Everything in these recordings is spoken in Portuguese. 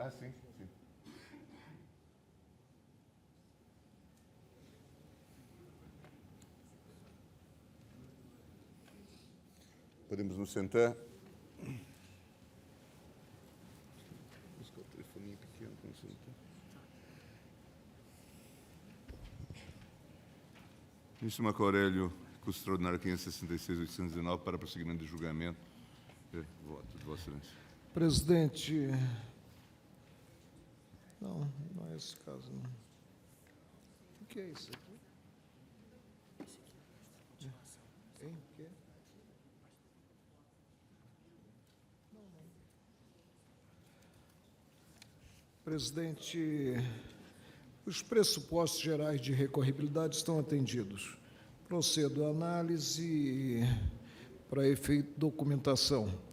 Ah, sim, sim. Podemos nos sentar. Buscar o telefoninho pequeno para nos sentar. Ministro Marco Aurélio, recurso extraordinário 566.819 para prosseguimento do julgamento. Voto de Vossa Excelência. Presidente, não é esse caso, não. O que é isso aqui? Hein? O quê? Presidente, os pressupostos gerais de recorribilidade estão atendidos. Procedo à análise para efeito de documentação.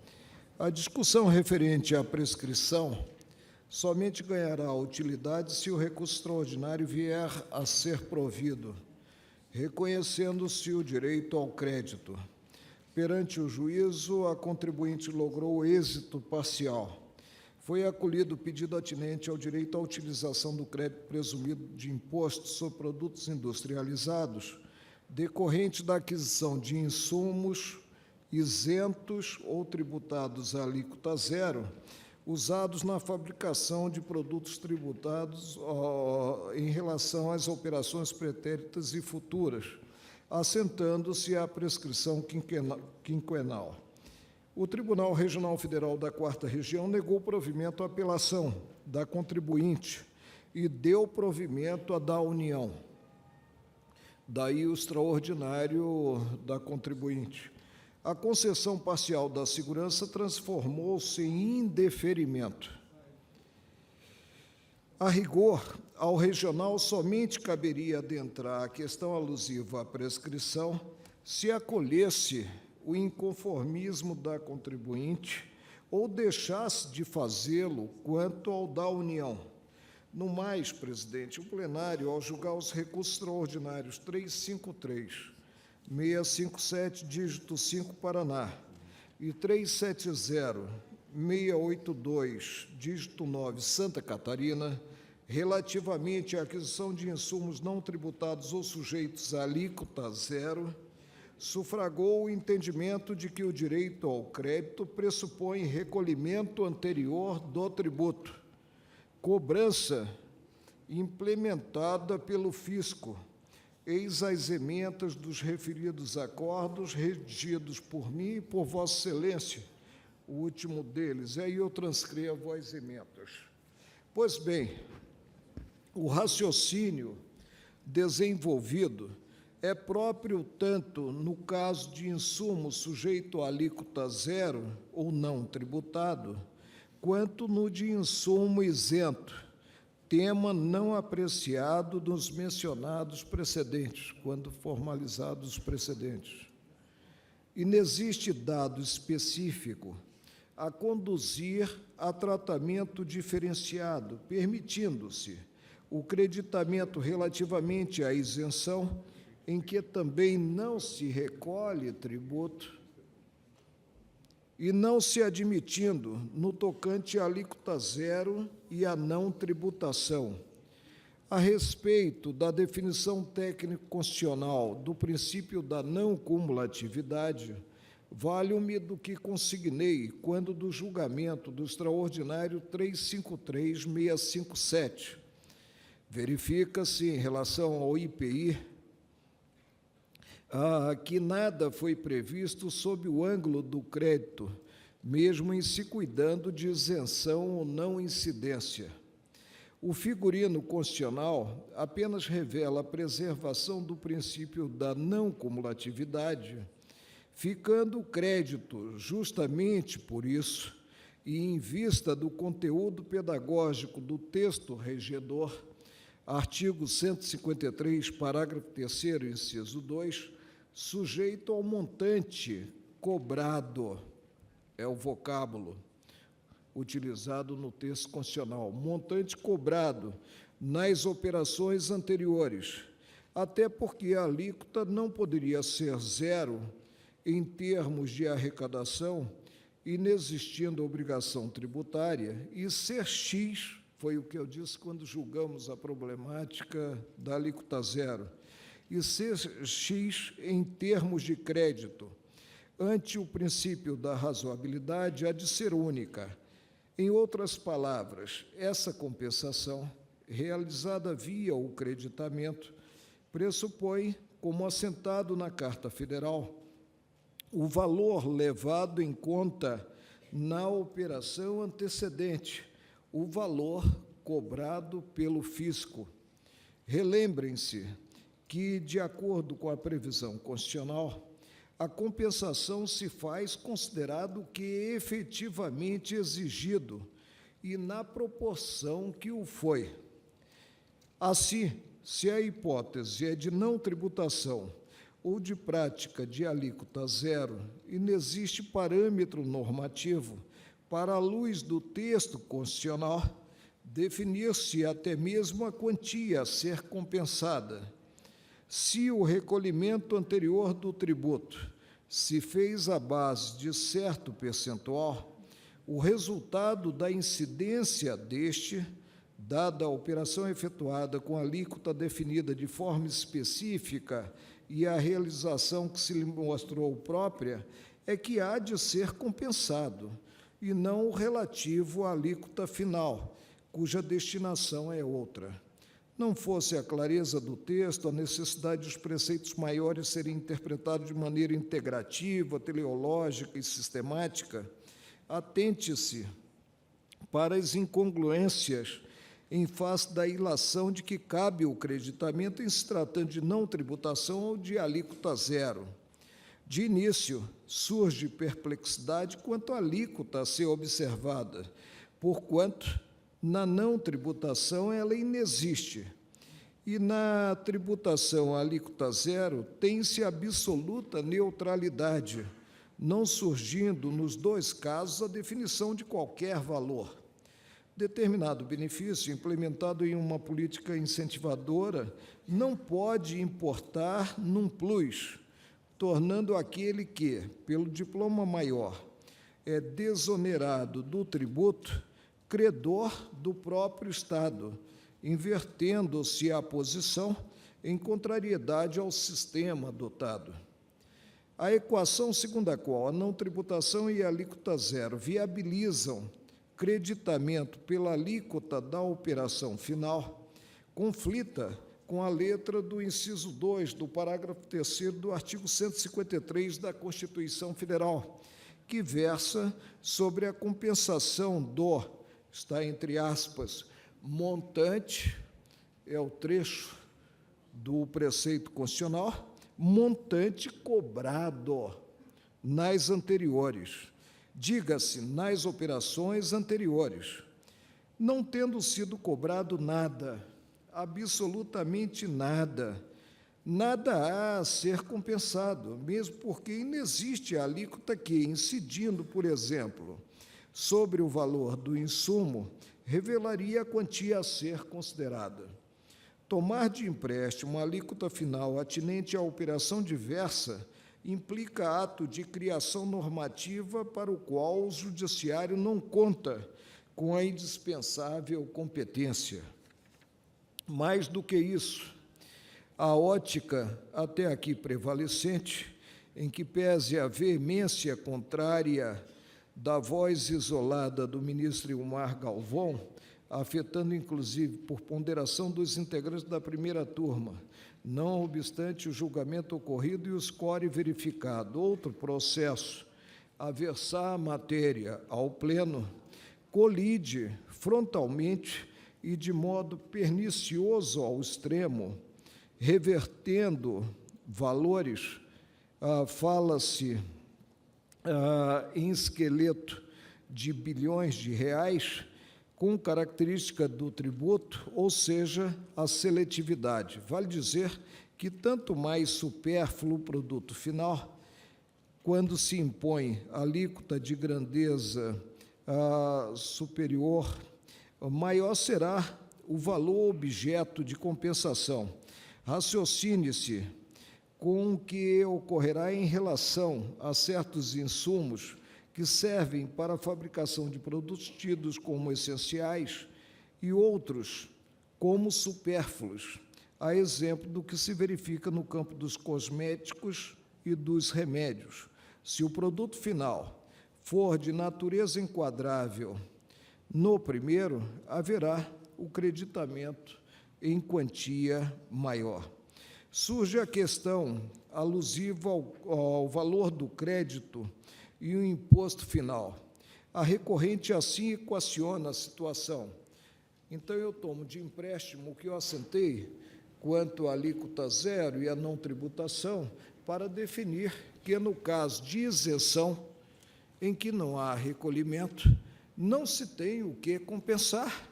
A discussão referente à prescrição somente ganhará utilidade se o recurso extraordinário vier a ser provido, reconhecendo-se o direito ao crédito. Perante o juízo, a contribuinte logrou êxito parcial. Foi acolhido o pedido atinente ao direito à utilização do crédito presumido de imposto sobre produtos industrializados, decorrente da aquisição de insumos isentos ou tributados à alíquota zero, usados na fabricação de produtos tributados em relação às operações pretéritas e futuras, assentando-se a prescrição quinquenal. O Tribunal Regional Federal da 4ª Região negou provimento à apelação da contribuinte e deu provimento à da União. Daí o extraordinário da contribuinte. A concessão parcial da segurança transformou-se em indeferimento. A rigor, ao regional somente caberia adentrar a questão alusiva à prescrição se acolhesse o inconformismo da contribuinte ou deixasse de fazê-lo quanto ao da União. No mais, presidente, o plenário, ao julgar os recursos extraordinários 353, 657, dígito 5, Paraná, e 370, 682, dígito 9, Santa Catarina, relativamente à aquisição de insumos não tributados ou sujeitos à alíquota zero, sufragou o entendimento de que o direito ao crédito pressupõe recolhimento anterior do tributo, cobrança implementada pelo fisco, eis as ementas dos referidos acordos redigidos por mim e por Vossa Excelência, o último deles. Aí eu transcrevo as ementas. Pois bem, o raciocínio desenvolvido é próprio tanto no caso de insumo sujeito à alíquota zero ou não tributado, quanto no de insumo isento, tema não apreciado nos mencionados precedentes, quando formalizados os precedentes. Inexiste dado específico a conduzir a tratamento diferenciado, permitindo-se o creditamento relativamente à isenção, em que também não se recolhe tributo, e não se admitindo no tocante à alíquota zero e à não tributação. A respeito da definição técnico-constitucional do princípio da não cumulatividade, valho-me do que consignei quando do julgamento do extraordinário 353.657. Verifica-se, em relação ao IPI, que nada foi previsto sob o ângulo do crédito, mesmo em se cuidando de isenção ou não incidência. O figurino constitucional apenas revela a preservação do princípio da não cumulatividade, ficando o crédito, justamente por isso, e em vista do conteúdo pedagógico do texto regedor, artigo 153, parágrafo 3º, inciso 2, sujeito ao montante cobrado, é o vocábulo utilizado no texto constitucional, montante cobrado nas operações anteriores, até porque a alíquota não poderia ser zero em termos de arrecadação, inexistindo obrigação tributária, e ser X, foi o que eu disse quando julgamos a problemática da alíquota zero, e ser X em termos de crédito, ante o princípio da razoabilidade, há de ser única. Em outras palavras, essa compensação, realizada via o creditamento, pressupõe, como assentado na Carta Federal, o valor levado em conta na operação antecedente, o valor cobrado pelo fisco. Relembrem-se que, de acordo com a previsão constitucional, a compensação se faz considerado o que é efetivamente exigido e na proporção que o foi. Assim, se a hipótese é de não tributação ou de prática de alíquota zero, e não existe parâmetro normativo para, à luz do texto constitucional, definir-se até mesmo a quantia a ser compensada. Se o recolhimento anterior do tributo se fez à base de certo percentual, o resultado da incidência deste, dada a operação efetuada com alíquota definida de forma específica e a realização que se lhe mostrou própria, é que há de ser compensado, e não o relativo à alíquota final, cuja destinação é outra. Não fosse a clareza do texto, a necessidade dos preceitos maiores serem interpretados de maneira integrativa, teleológica e sistemática, atente-se para as incongruências em face da ilação de que cabe o creditamento em se tratando de não tributação ou de alíquota zero. De início, surge perplexidade quanto à alíquota a ser observada, porquanto, na não tributação, ela inexiste, e na tributação à alíquota zero tem-se absoluta neutralidade, não surgindo, nos dois casos, a definição de qualquer valor. Determinado benefício implementado em uma política incentivadora não pode importar num plus, tornando aquele que, pelo diploma maior, é desonerado do tributo, credor do próprio Estado, invertendo-se a posição em contrariedade ao sistema adotado. A equação segundo a qual a não tributação e a alíquota zero viabilizam creditamento pela alíquota da operação final conflita com a letra do inciso 2 do parágrafo 3º do artigo 153 da Constituição Federal, que versa sobre a compensação do, está entre aspas, montante, é o trecho do preceito constitucional, montante cobrado nas anteriores, diga-se, nas operações anteriores, não tendo sido cobrado nada, absolutamente nada, nada há a ser compensado, mesmo porque inexiste a alíquota que, incidindo, por exemplo, sobre o valor do insumo, revelaria a quantia a ser considerada. Tomar de empréstimo a alíquota final atinente à operação diversa implica ato de criação normativa para o qual o Judiciário não conta com a indispensável competência. Mais do que isso, a ótica até aqui prevalecente, em que pese a veemência contrária da voz isolada do ministro Ilmar Galvão, afetando inclusive por ponderação dos integrantes da primeira turma, não obstante o julgamento ocorrido e o score verificado. Outro processo, a versar a matéria ao Pleno, colide frontalmente e de modo pernicioso ao extremo, revertendo valores, fala-se em esqueleto de bilhões de reais, com característica do tributo, ou seja, a seletividade. Vale dizer que tanto mais supérfluo o produto final, quando se impõe alíquota de grandeza superior, maior será o valor objeto de compensação. Raciocine-se com o que ocorrerá em relação a certos insumos que servem para a fabricação de produtos tidos como essenciais e outros como supérfluos, a exemplo do que se verifica no campo dos cosméticos e dos remédios. Se o produto final for de natureza enquadrável no primeiro, haverá o creditamento em quantia maior. Surge a questão alusiva ao valor do crédito e o imposto final. A recorrente assim equaciona a situação. Então, eu tomo de empréstimo o que eu assentei quanto à alíquota zero e à não tributação para definir que, no caso de isenção, em que não há recolhimento, não se tem o que compensar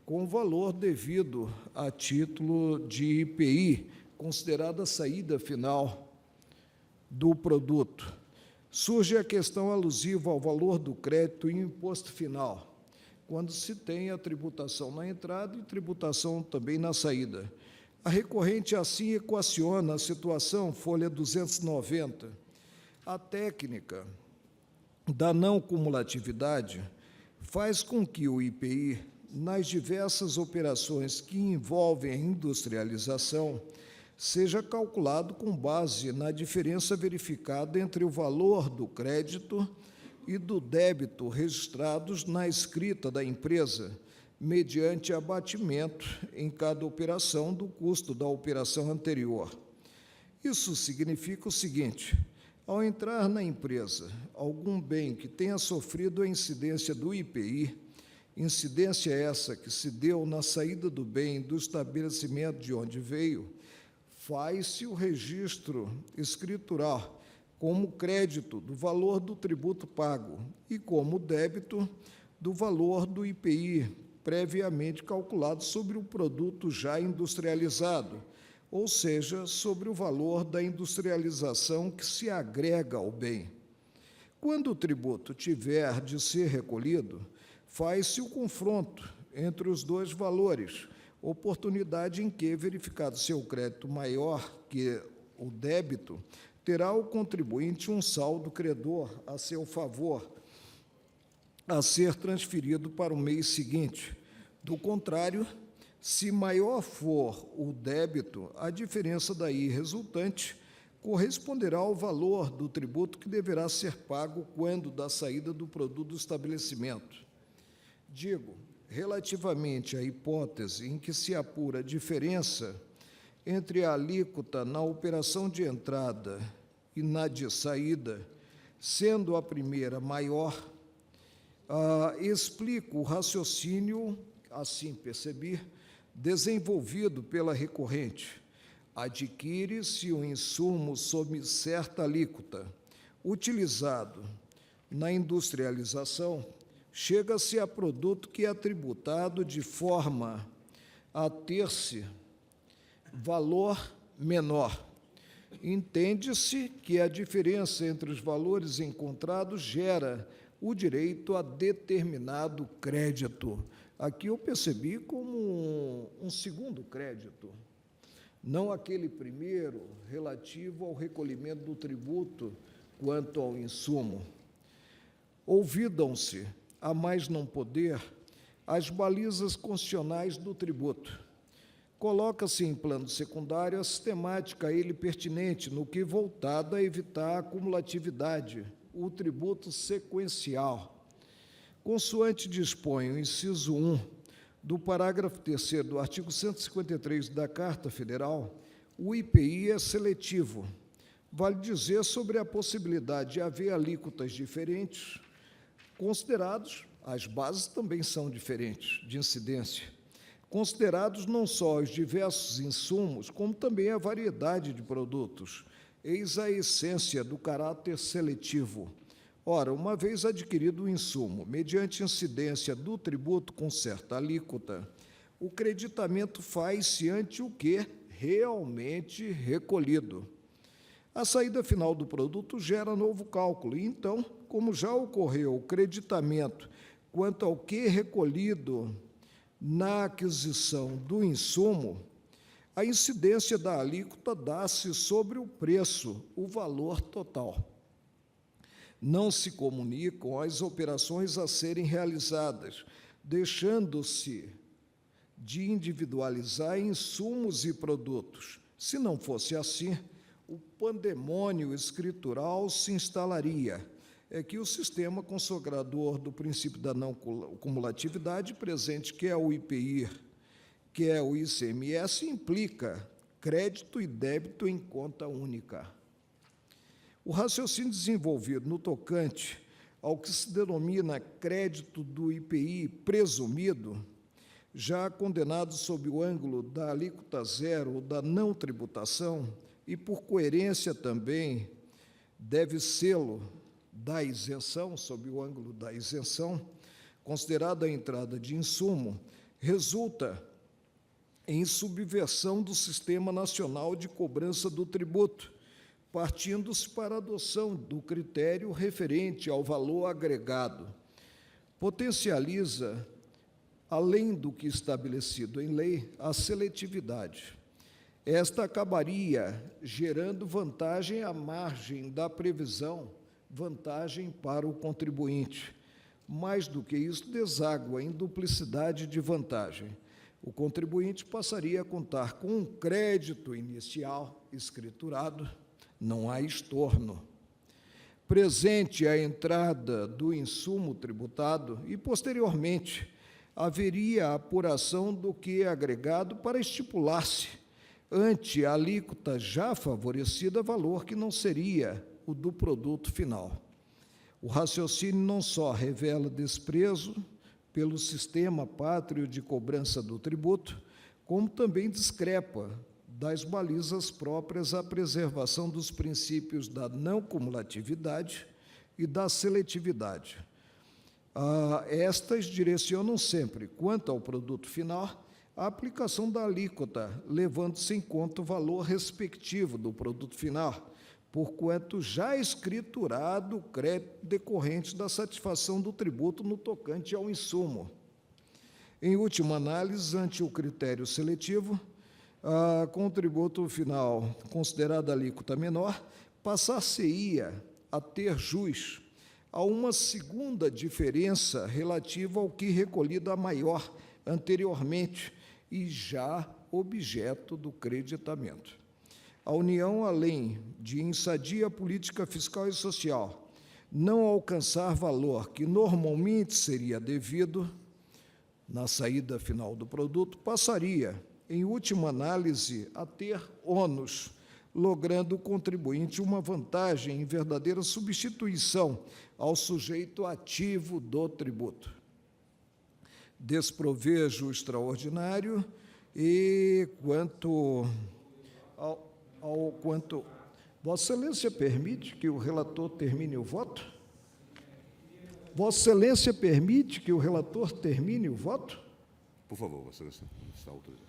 com o valor devido a título de IPI, considerada a saída final do produto. Surge a questão alusiva ao valor do crédito e imposto final, quando se tem a tributação na entrada e tributação também na saída. A recorrente assim equaciona a situação, folha 290. A técnica da não cumulatividade faz com que o IPI, nas diversas operações que envolvem a industrialização, seja calculado com base na diferença verificada entre o valor do crédito e do débito registrados na escrita da empresa, mediante abatimento em cada operação do custo da operação anterior. Isso significa o seguinte: ao entrar na empresa algum bem que tenha sofrido a incidência do IPI, incidência essa que se deu na saída do bem do estabelecimento de onde veio, faz-se o registro escritural como crédito do valor do tributo pago e como débito do valor do IPI previamente calculado sobre o produto já industrializado, ou seja, sobre o valor da industrialização que se agrega ao bem. Quando o tributo tiver de ser recolhido, faz-se o confronto entre os dois valores, oportunidade em que, verificado seu crédito maior que o débito, terá o contribuinte um saldo credor a seu favor, a ser transferido para o mês seguinte. Do contrário, se maior for o débito, a diferença daí resultante corresponderá ao valor do tributo que deverá ser pago quando da saída do produto do estabelecimento. Digo, relativamente à hipótese em que se apura a diferença entre a alíquota na operação de entrada e na de saída, sendo a primeira maior, explico o raciocínio, assim percebi, desenvolvido pela recorrente. Adquire-se um insumo sob certa alíquota, utilizado na industrialização, chega-se a produto que é tributado de forma a ter-se valor menor. Entende-se que a diferença entre os valores encontrados gera o direito a determinado crédito. Aqui eu percebi como um segundo crédito, não aquele primeiro relativo ao recolhimento do tributo quanto ao insumo. Ouvidam-se, a mais não poder, as balizas constitucionais do tributo. Coloca-se em plano secundário a sistemática a ele pertinente, no que voltada a evitar a acumulatividade, o tributo sequencial. Consoante dispõe o inciso 1 do parágrafo 3º do artigo 153 da Carta Federal, o IPI é seletivo. Vale dizer sobre a possibilidade de haver alíquotas diferentes, considerados, as bases também são diferentes de incidência, considerados não só os diversos insumos, como também a variedade de produtos. Eis a essência do caráter seletivo. Ora, uma vez adquirido o insumo, mediante incidência do tributo com certa alíquota, o creditamento faz-se ante o que realmente recolhido. A saída final do produto gera novo cálculo, e então, como já ocorreu o creditamento quanto ao que recolhido na aquisição do insumo, a incidência da alíquota dá-se sobre o preço, o valor total. não se comunicam as operações a serem realizadas, deixando-se de individualizar insumos e produtos. Se não fosse assim, o pandemônio escritural se instalaria. É que o sistema consagrador do princípio da não cumulatividade presente, que é o IPI, que é o ICMS, implica crédito e débito em conta única. O raciocínio desenvolvido no tocante ao que se denomina crédito do IPI presumido, já condenado sob o ângulo da alíquota zero ou da não tributação, e por coerência também deve sê-lo da isenção, sob o ângulo da isenção, considerada a entrada de insumo, resulta em subversão do Sistema Nacional de Cobrança do Tributo, partindo-se para a adoção do critério referente ao valor agregado. Potencializa, além do que estabelecido em lei, a seletividade. Esta acabaria gerando vantagem à margem da previsão, vantagem para o contribuinte. Mais do que isso, deságua em duplicidade de vantagem. O contribuinte passaria a contar com um crédito inicial escriturado, não há estorno, presente à entrada do insumo tributado e, posteriormente, haveria a apuração do que é agregado para estipular-se, ante a alíquota já favorecida, valor que não seria o do produto final. O raciocínio não só revela desprezo pelo sistema pátrio de cobrança do tributo, como também discrepa das balizas próprias à preservação dos princípios da não cumulatividade e da seletividade. Estas direcionam sempre, quanto ao produto final, a aplicação da alíquota, levando-se em conta o valor respectivo do produto final, porquanto já escriturado o crédito decorrente da satisfação do tributo no tocante ao insumo. Em última análise, ante o critério seletivo, com o tributo final considerado a alíquota menor, passar-se-ia a ter jus a uma segunda diferença relativa ao que recolhido a maior anteriormente e já objeto do creditamento. A União, além de insadia política fiscal e social, não alcançar valor que normalmente seria devido na saída final do produto, passaria, em última análise, a ter ônus, logrando o contribuinte uma vantagem em verdadeira substituição ao sujeito ativo do tributo. Desprovejo extraordinário e quanto... Vossa Excelência permite que o relator termine o voto? Vossa Excelência permite que o relator termine o voto? Por favor, Vossa Excelência, está autorizado.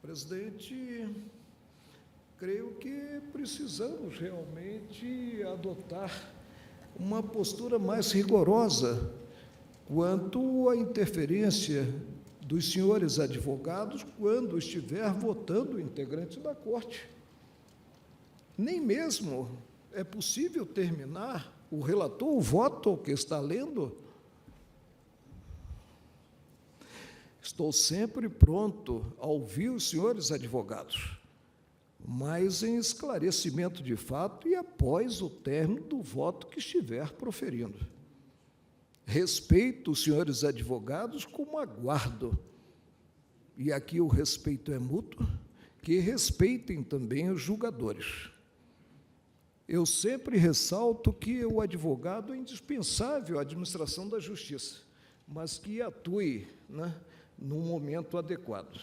Presidente, creio que precisamos realmente adotar uma postura mais rigorosa quanto à interferência dos senhores advogados quando estiver votando o integrante da Corte. Nem mesmo é possível terminar o relator, o voto que está lendo. Estou sempre pronto a ouvir os senhores advogados, mas em esclarecimento de fato e após o término do voto que estiver proferindo. Respeito os senhores advogados como aguardo, e aqui o respeito é mútuo, que respeitem também os julgadores. Eu sempre ressalto que o advogado é indispensável à administração da justiça, mas que atue, no momento adequado.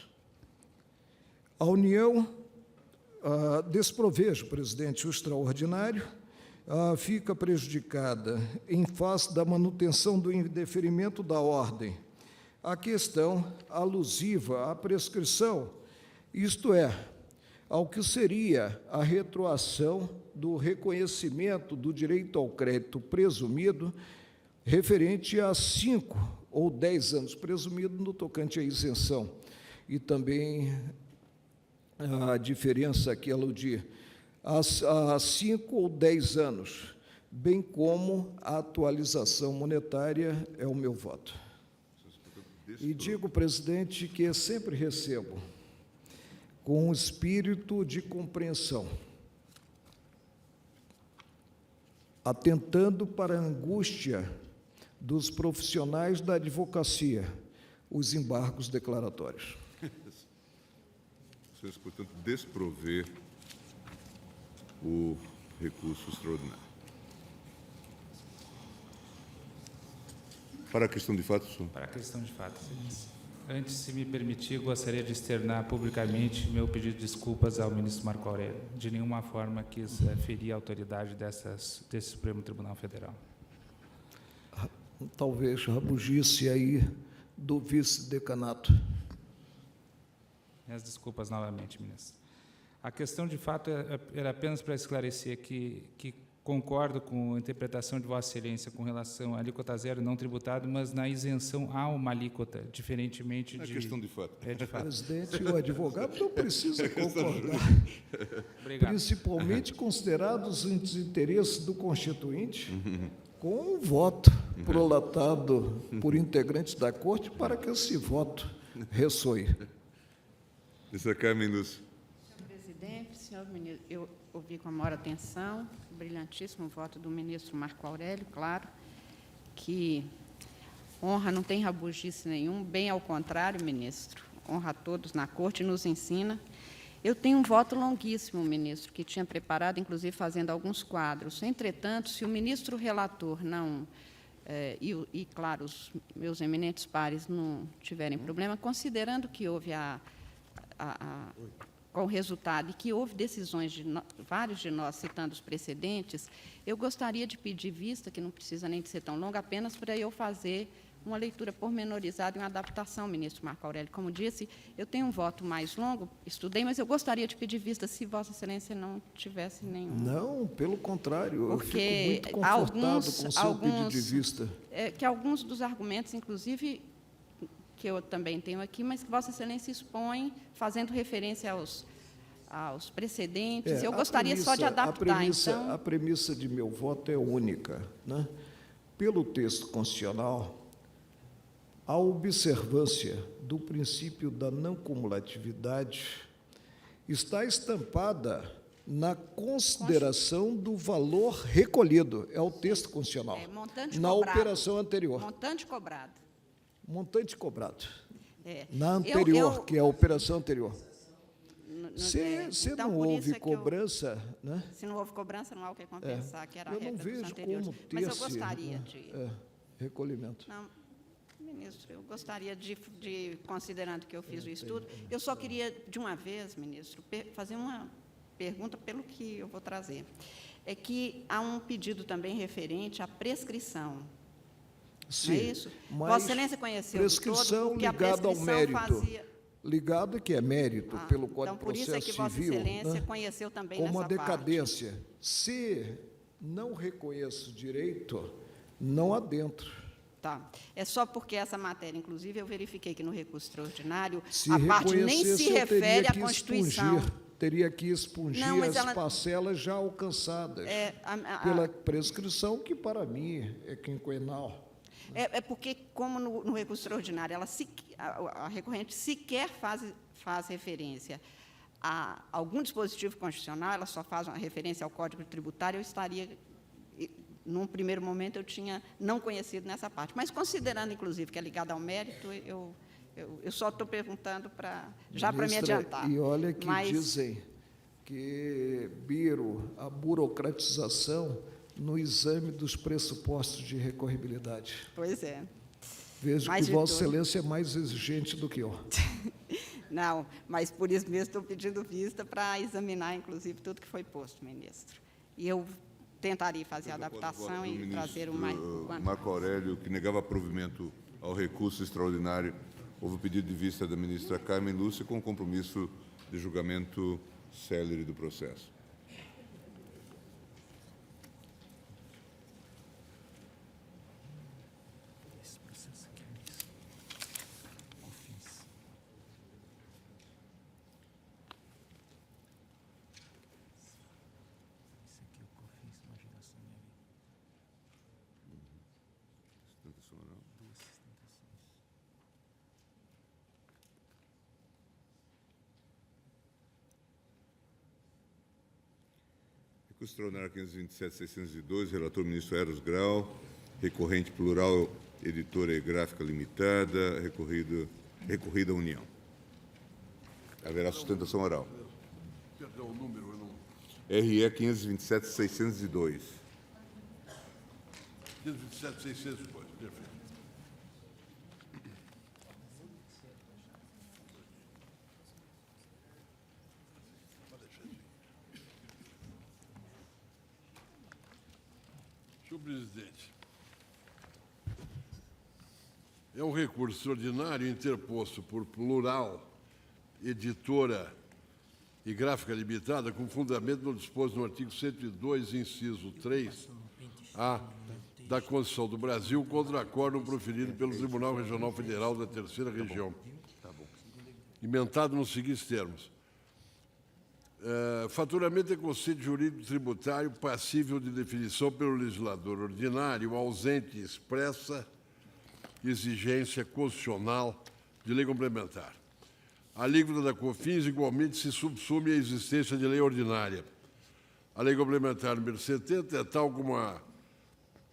A União desprovejo, presidente, o extraordinário, fica prejudicada em face da manutenção do indeferimento da ordem a questão alusiva à prescrição, isto é, ao que seria a retroação do reconhecimento do direito ao crédito presumido referente a 5 ou 10 anos presumido no tocante à isenção, e também a diferença que aludir a 5 ou 10 anos bem como a atualização monetária, é o meu voto. E digo, presidente, que sempre recebo com um espírito de compreensão, atentando para a angústia dos profissionais da advocacia, os embargos declaratórios. Senhores, portanto, desprover o recurso extraordinário. Para a questão de fato, senhor. Para a questão de fato, excelência. Antes, se me permitir, gostaria de externar publicamente meu pedido de desculpas ao ministro Marco Aurélio. De nenhuma forma quis ferir a autoridade desse Supremo Tribunal Federal. Talvez rabugice aí do vice-decanato. Minhas desculpas novamente, ministro. A questão, de fato, era apenas para esclarecer que concordo com a interpretação de Vossa Excelência com relação à alíquota zero não tributado, mas na isenção há uma alíquota, diferentemente de... É questão de fato. É de fato. Presidente, o advogado não precisa concordar, Obrigado. principalmente considerados os interesses do constituinte, com o voto prolatado por integrantes da Corte para que esse voto ressoe. Ministra Carmen Lúcia. Senhor presidente, senhor ministro, eu ouvi com a maior atenção o brilhantíssimo voto do ministro Marco Aurélio, claro, que honra não tem rabugice nenhum, bem ao contrário, ministro, honra a todos na Corte e nos ensina. Eu tenho um voto longuíssimo, ministro, que tinha preparado, inclusive fazendo alguns quadros. Entretanto, se o ministro relator não, e claro, os meus eminentes pares não tiverem problema, considerando que houve com o resultado e que houve decisões de vários de nós citando os precedentes, eu gostaria de pedir vista, que não precisa nem de ser tão longa, apenas para eu fazer uma leitura pormenorizada e uma adaptação, ministro Marco Aurélio. Como disse, eu tenho um voto mais longo, estudei, mas eu gostaria de pedir vista se Vossa Excelência não tivesse nenhum. Não, pelo contrário, Porque eu fico muito confortado com o seu pedido de vista. Que alguns dos argumentos, inclusive, que eu também tenho aqui, mas que Vossa Excelência expõe, fazendo referência aos precedentes. Eu gostaria só de adaptar, então... A premissa de meu voto é única, né? Pelo texto constitucional, a observância do princípio da não cumulatividade está estampada na consideração do valor recolhido. É o texto constitucional. Montante na cobrado. Operação anterior. Montante cobrado. Montante cobrado. É. Na anterior, que é a operação anterior. Se então, não por houve isso é que cobrança, né? Se não houve cobrança, não há o que compensar, que era a Eu não regra dos vejo anteriores. como ter Mas eu gostaria de... recolhimento. Não, ministro, eu gostaria de, considerando que eu fiz o estudo, eu só queria, de uma vez, ministro, fazer uma pergunta pelo que eu vou trazer. É que há um pedido também referente à prescrição. Sim, não é isso? mas Vossa Excelência conheceu prescrição todo, porque a ligada ao prescrição mérito. fazia... Ligado que é mérito pelo Código então, de por isso é Processo que Vossa Civil, Excelência né, conheceu também como a nessa parte. decadência. Se não reconheço direito, não adentro. Tá. É só porque essa matéria, inclusive, eu verifiquei que no recurso extraordinário, Se a parte nem reconhecesse, se eu teria refere à que Constituição. teria que expungir Não, mas as parcelas já alcançadas pela prescrição, que para mim é quinquenal. É porque, como no recurso extraordinário, a recorrente sequer faz referência a algum dispositivo constitucional, ela só faz uma referência ao Código Tributário, eu estaria, num primeiro momento, eu tinha não conhecido nessa parte. Mas, considerando, inclusive, que é ligado ao mérito, eu só estou perguntando já para me adiantar. E olha que dizem que a burocratização no exame dos pressupostos de recorribilidade. Pois é. Vejo que Vossa Excelência é mais exigente do que eu. Não, mas por isso mesmo estou pedindo vista para examinar, inclusive, tudo que foi posto, ministro. E eu tentarei fazer a adaptação e trazer o mais... Marco Aurélio, que negava provimento ao recurso extraordinário, houve o pedido de vista da ministra Carmen Lúcia com compromisso de julgamento célere do processo. sustentação oral. Recurso extraordinário 527.602, relator ministro Eros Grau, recorrente plural, editora e gráfica limitada, recorrida União. Haverá sustentação oral. Perdão, o número eu não... RE 527.602. 527.602, perfeito. Senhor presidente, é um recurso extraordinário interposto por Plural, editora e gráfica limitada, com fundamento no disposto no artigo 102, inciso 3A da Constituição do Brasil, contra acórdão proferido pelo Tribunal Regional Federal da Terceira Região, emendado nos seguintes termos. Faturamento é conceito jurídico tributário passível de definição pelo legislador ordinário, ausente expressa exigência constitucional de lei complementar. A alíquota da COFINS igualmente se subsume à existência de lei ordinária. A lei complementar número 70 é tal como a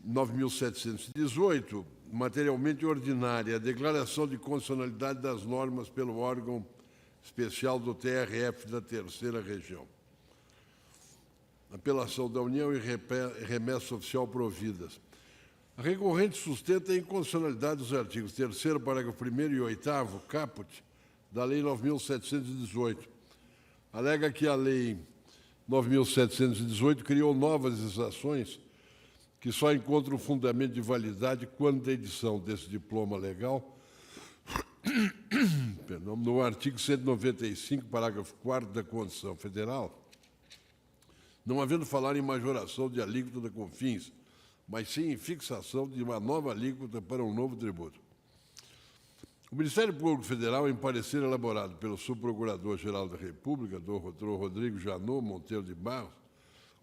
9.718, materialmente ordinária, a declaração de constitucionalidade das normas pelo órgão especial do TRF da Terceira Região. Apelação da União e remessa oficial providas. A recorrente sustenta a inconstitucionalidade dos artigos 3º, parágrafo 1º e 8º, caput, da Lei 9.718. Alega que a Lei 9.718 criou novas legislações que só encontram fundamento de validade quando da edição desse diploma legal no artigo 195, parágrafo 4º da Constituição Federal, não havendo falar em majoração de alíquota da COFINS, mas sim em fixação de uma nova alíquota para um novo tributo. O Ministério Público Federal, em parecer elaborado pelo Subprocurador-Geral da República, Dr. Rodrigo Janot Monteiro de Barros,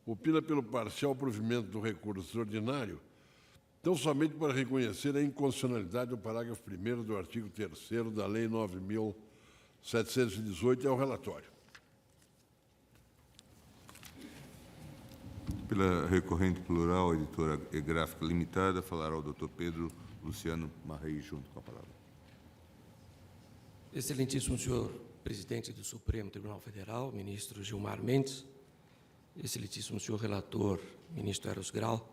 opina pelo parcial provimento do recurso extraordinário, tão somente para reconhecer a inconstitucionalidade do parágrafo 1º do artigo 3º da Lei 9.718 ao relatório. Pela recorrente plural, editora e gráfica limitada, falará o Dr. Pedro Luciano Marrei, junto com a palavra. Excelentíssimo senhor presidente do Supremo Tribunal Federal, ministro Gilmar Mendes, excelentíssimo senhor relator, ministro Eros Grau,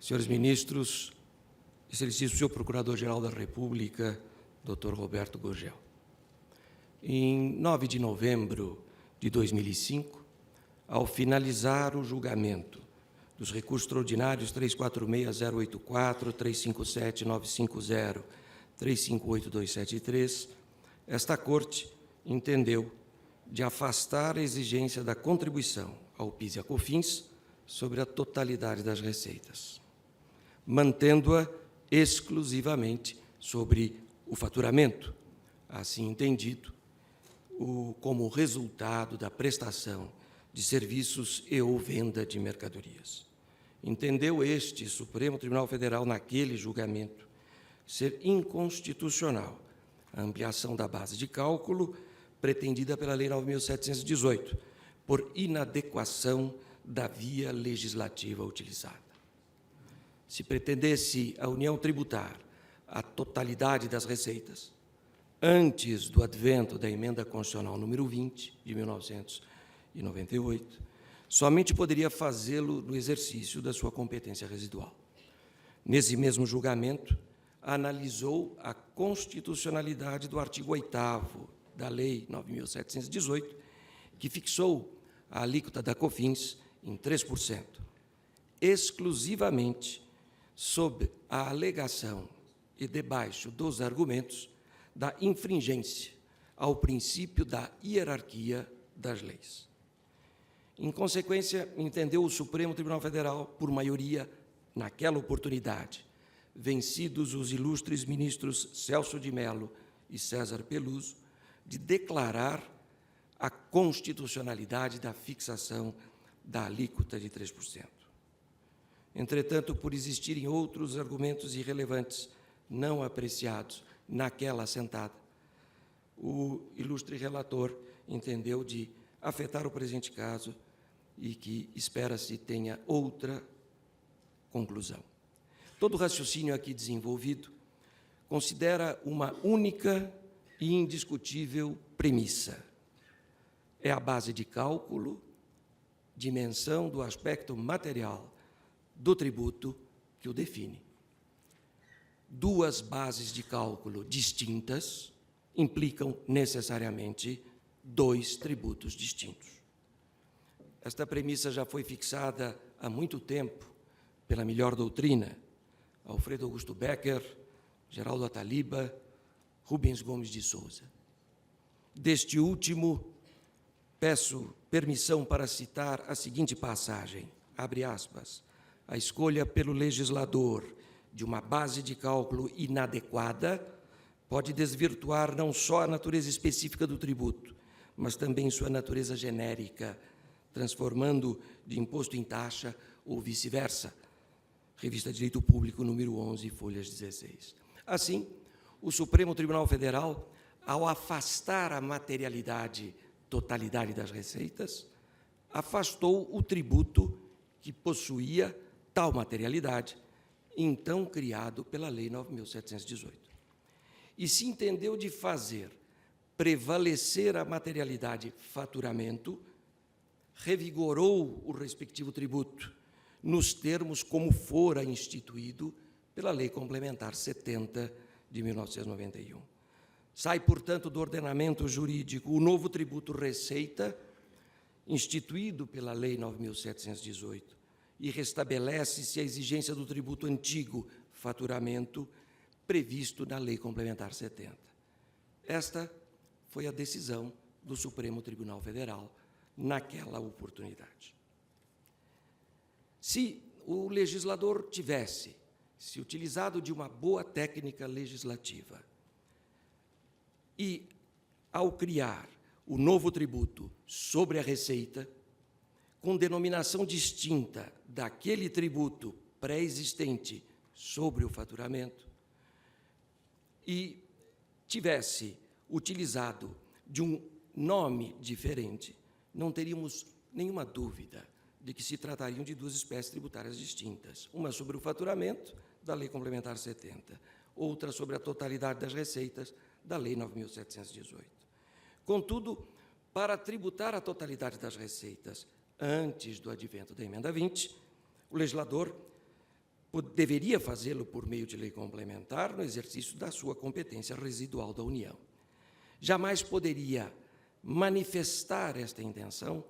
senhores ministros, excelentíssimo senhor procurador-geral da República, Dr. Roberto Gurgel. Em 9 de novembro de 2005, ao finalizar o julgamento dos recursos extraordinários 346.084, 357.950, 358.273, esta Corte entendeu de afastar a exigência da contribuição ao PIS e à COFINS sobre a totalidade das receitas, mantendo-a exclusivamente sobre o faturamento, assim entendido, como resultado da prestação de serviços e ou venda de mercadorias. Entendeu este Supremo Tribunal Federal, naquele julgamento, ser inconstitucional a ampliação da base de cálculo pretendida pela Lei 9.718, por inadequação da via legislativa utilizada. Se pretendesse a União tributar a totalidade das receitas antes do advento da Emenda Constitucional número 20, de 1998, somente poderia fazê-lo no exercício da sua competência residual. Nesse mesmo julgamento, analisou a constitucionalidade do artigo 8º da Lei 9.718, que fixou a alíquota da COFINS em 3%, exclusivamente sob a alegação e debaixo dos argumentos da infringência ao princípio da hierarquia das leis. Em consequência, entendeu o Supremo Tribunal Federal, por maioria, naquela oportunidade, vencidos os ilustres ministros Celso de Mello e César Peluso, de declarar a constitucionalidade da fixação da alíquota de 3%. Entretanto, por existirem outros argumentos irrelevantes não apreciados naquela assentada, o ilustre relator entendeu de afetar o presente caso e que espera-se tenha outra conclusão. Todo o raciocínio aqui desenvolvido considera uma única e indiscutível premissa. É a base de cálculo, dimensão do aspecto material do tributo que o define. Duas bases de cálculo distintas implicam necessariamente dois tributos distintos. Esta premissa já foi fixada há muito tempo pela melhor doutrina, Alfredo Augusto Becker, Geraldo Ataliba, Rubens Gomes de Souza. Deste último, peço permissão para citar a seguinte passagem, abre aspas, a escolha pelo legislador de uma base de cálculo inadequada pode desvirtuar não só a natureza específica do tributo, mas também sua natureza genérica, transformando de imposto em taxa ou vice-versa. Revista de Direito Público, número 11, folhas 16. Assim, o Supremo Tribunal Federal, ao afastar a materialidade, totalidade das receitas, afastou o tributo que possuía tal materialidade, então criado pela Lei 9.718. E se entendeu de fazer prevalecer a materialidade faturamento, revigorou o respectivo tributo, nos termos como fora instituído pela Lei Complementar 70 de 1991. Sai, portanto, do ordenamento jurídico o novo tributo receita, instituído pela Lei 9.718, e restabelece-se a exigência do tributo antigo, faturamento, previsto na Lei Complementar 70. Esta foi a decisão do Supremo Tribunal Federal naquela oportunidade. Se o legislador tivesse se utilizado de uma boa técnica legislativa e, ao criar o novo tributo sobre a receita, com denominação distinta daquele tributo pré-existente sobre o faturamento, e tivesse utilizado de um nome diferente, não teríamos nenhuma dúvida de que se tratariam de duas espécies tributárias distintas, uma sobre o faturamento, da Lei Complementar 70, outra sobre a totalidade das receitas, da Lei 9.718. Contudo, para tributar a totalidade das receitas antes do advento da Emenda 20, o legislador deveria fazê-lo por meio de lei complementar no exercício da sua competência residual da União. Jamais poderia manifestar esta intenção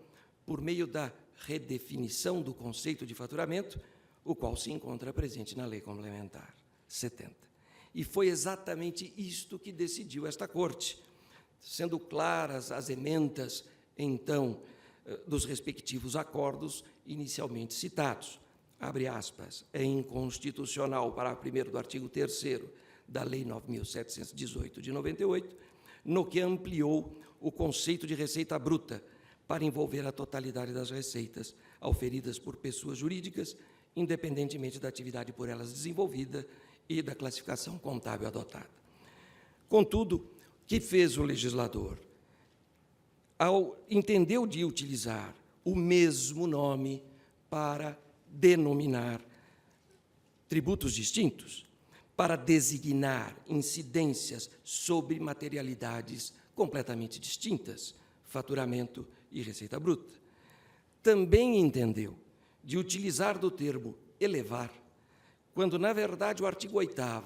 por meio da redefinição do conceito de faturamento, o qual se encontra presente na Lei Complementar 70. E foi exatamente isto que decidiu esta Corte, sendo claras as emendas, então, dos respectivos acordos inicialmente citados. Abre aspas, é inconstitucional, parágrafo 1º do artigo 3º da Lei 9.718 de 98, no que ampliou o conceito de receita bruta para envolver a totalidade das receitas auferidas por pessoas jurídicas, independentemente da atividade por elas desenvolvida e da classificação contábil adotada. Contudo, que fez o legislador? Entendeu de utilizar o mesmo nome para denominar tributos distintos, para designar incidências sobre materialidades completamente distintas, faturamento e receita bruta. Também entendeu de utilizar do termo elevar, quando, na verdade, o artigo 8º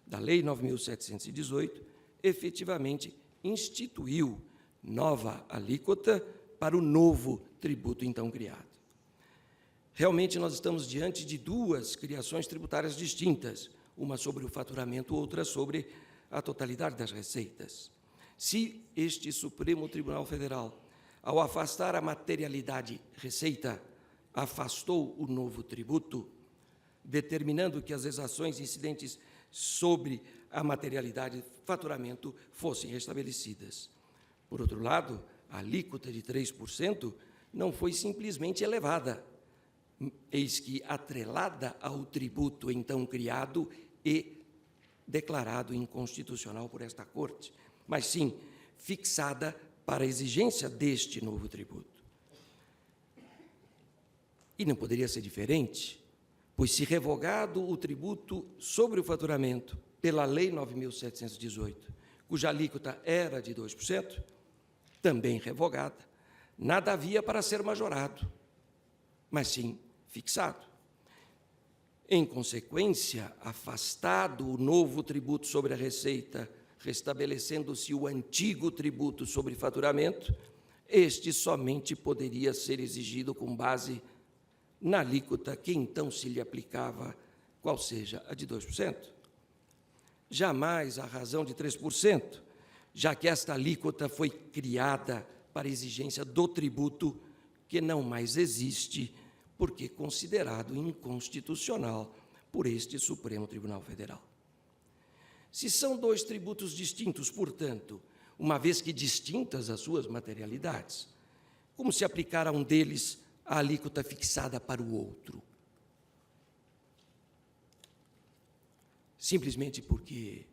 da Lei 9.718 efetivamente instituiu nova alíquota para o novo tributo então criado. Realmente, nós estamos diante de duas criações tributárias distintas, uma sobre o faturamento, outra sobre a totalidade das receitas. Se este Supremo Tribunal Federal, ao afastar a materialidade receita, afastou o novo tributo, determinando que as exações incidentes sobre a materialidade faturamento fossem restabelecidas. Por outro lado, a alíquota de 3% não foi simplesmente elevada, eis que atrelada ao tributo então criado e declarado inconstitucional por esta Corte, mas sim fixada para a exigência deste novo tributo. E não poderia ser diferente, pois se revogado o tributo sobre o faturamento pela Lei 9.718, cuja alíquota era de 2%, também revogada, nada havia para ser majorado, mas sim fixado. Em consequência, afastado o novo tributo sobre a receita, restabelecendo-se o antigo tributo sobre faturamento, este somente poderia ser exigido com base na alíquota que então se lhe aplicava, qual seja a de 2%. Jamais a razão de 3%, já que esta alíquota foi criada para exigência do tributo que não mais existe, porque considerado inconstitucional por este Supremo Tribunal Federal. Se são dois tributos distintos, portanto, uma vez que distintas as suas materialidades, como se aplicar a um deles a alíquota fixada para o outro? Simplesmente porque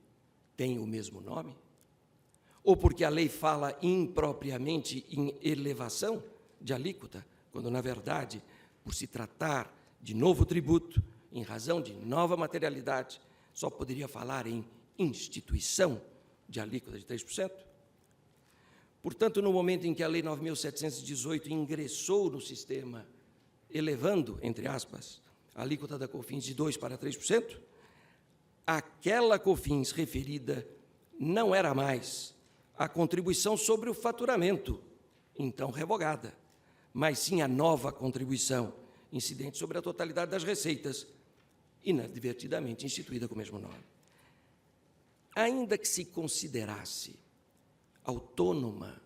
tem o mesmo nome? Ou porque a lei fala impropriamente em elevação de alíquota, quando, na verdade, por se tratar de novo tributo, em razão de nova materialidade, só poderia falar em instituição de alíquota de 3%? Portanto, no momento em que a Lei 9.718 ingressou no sistema, elevando, entre aspas, a alíquota da COFINS de 2% para 3%, aquela COFINS referida não era mais a contribuição sobre o faturamento, então revogada, mas sim a nova contribuição incidente sobre a totalidade das receitas, inadvertidamente instituída com o mesmo nome. Ainda que se considerasse autônoma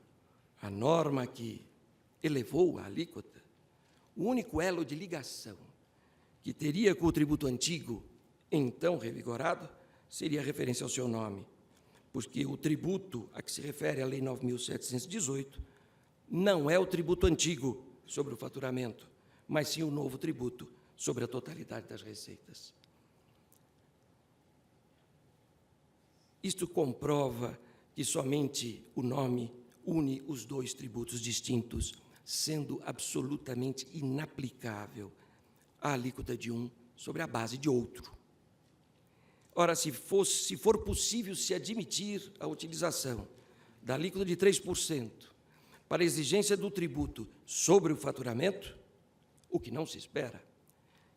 a norma que elevou a alíquota, o único elo de ligação que teria com o tributo antigo, então revigorado, seria a referência ao seu nome, porque o tributo a que se refere a Lei 9.718 não é o tributo antigo sobre o faturamento, mas sim o novo tributo sobre a totalidade das receitas. Isto comprova que somente o nome une os dois tributos distintos, sendo absolutamente inaplicável a alíquota de um sobre a base de outro. Ora, se for possível se admitir a utilização da alíquota de 3% para a exigência do tributo sobre o faturamento, o que não se espera,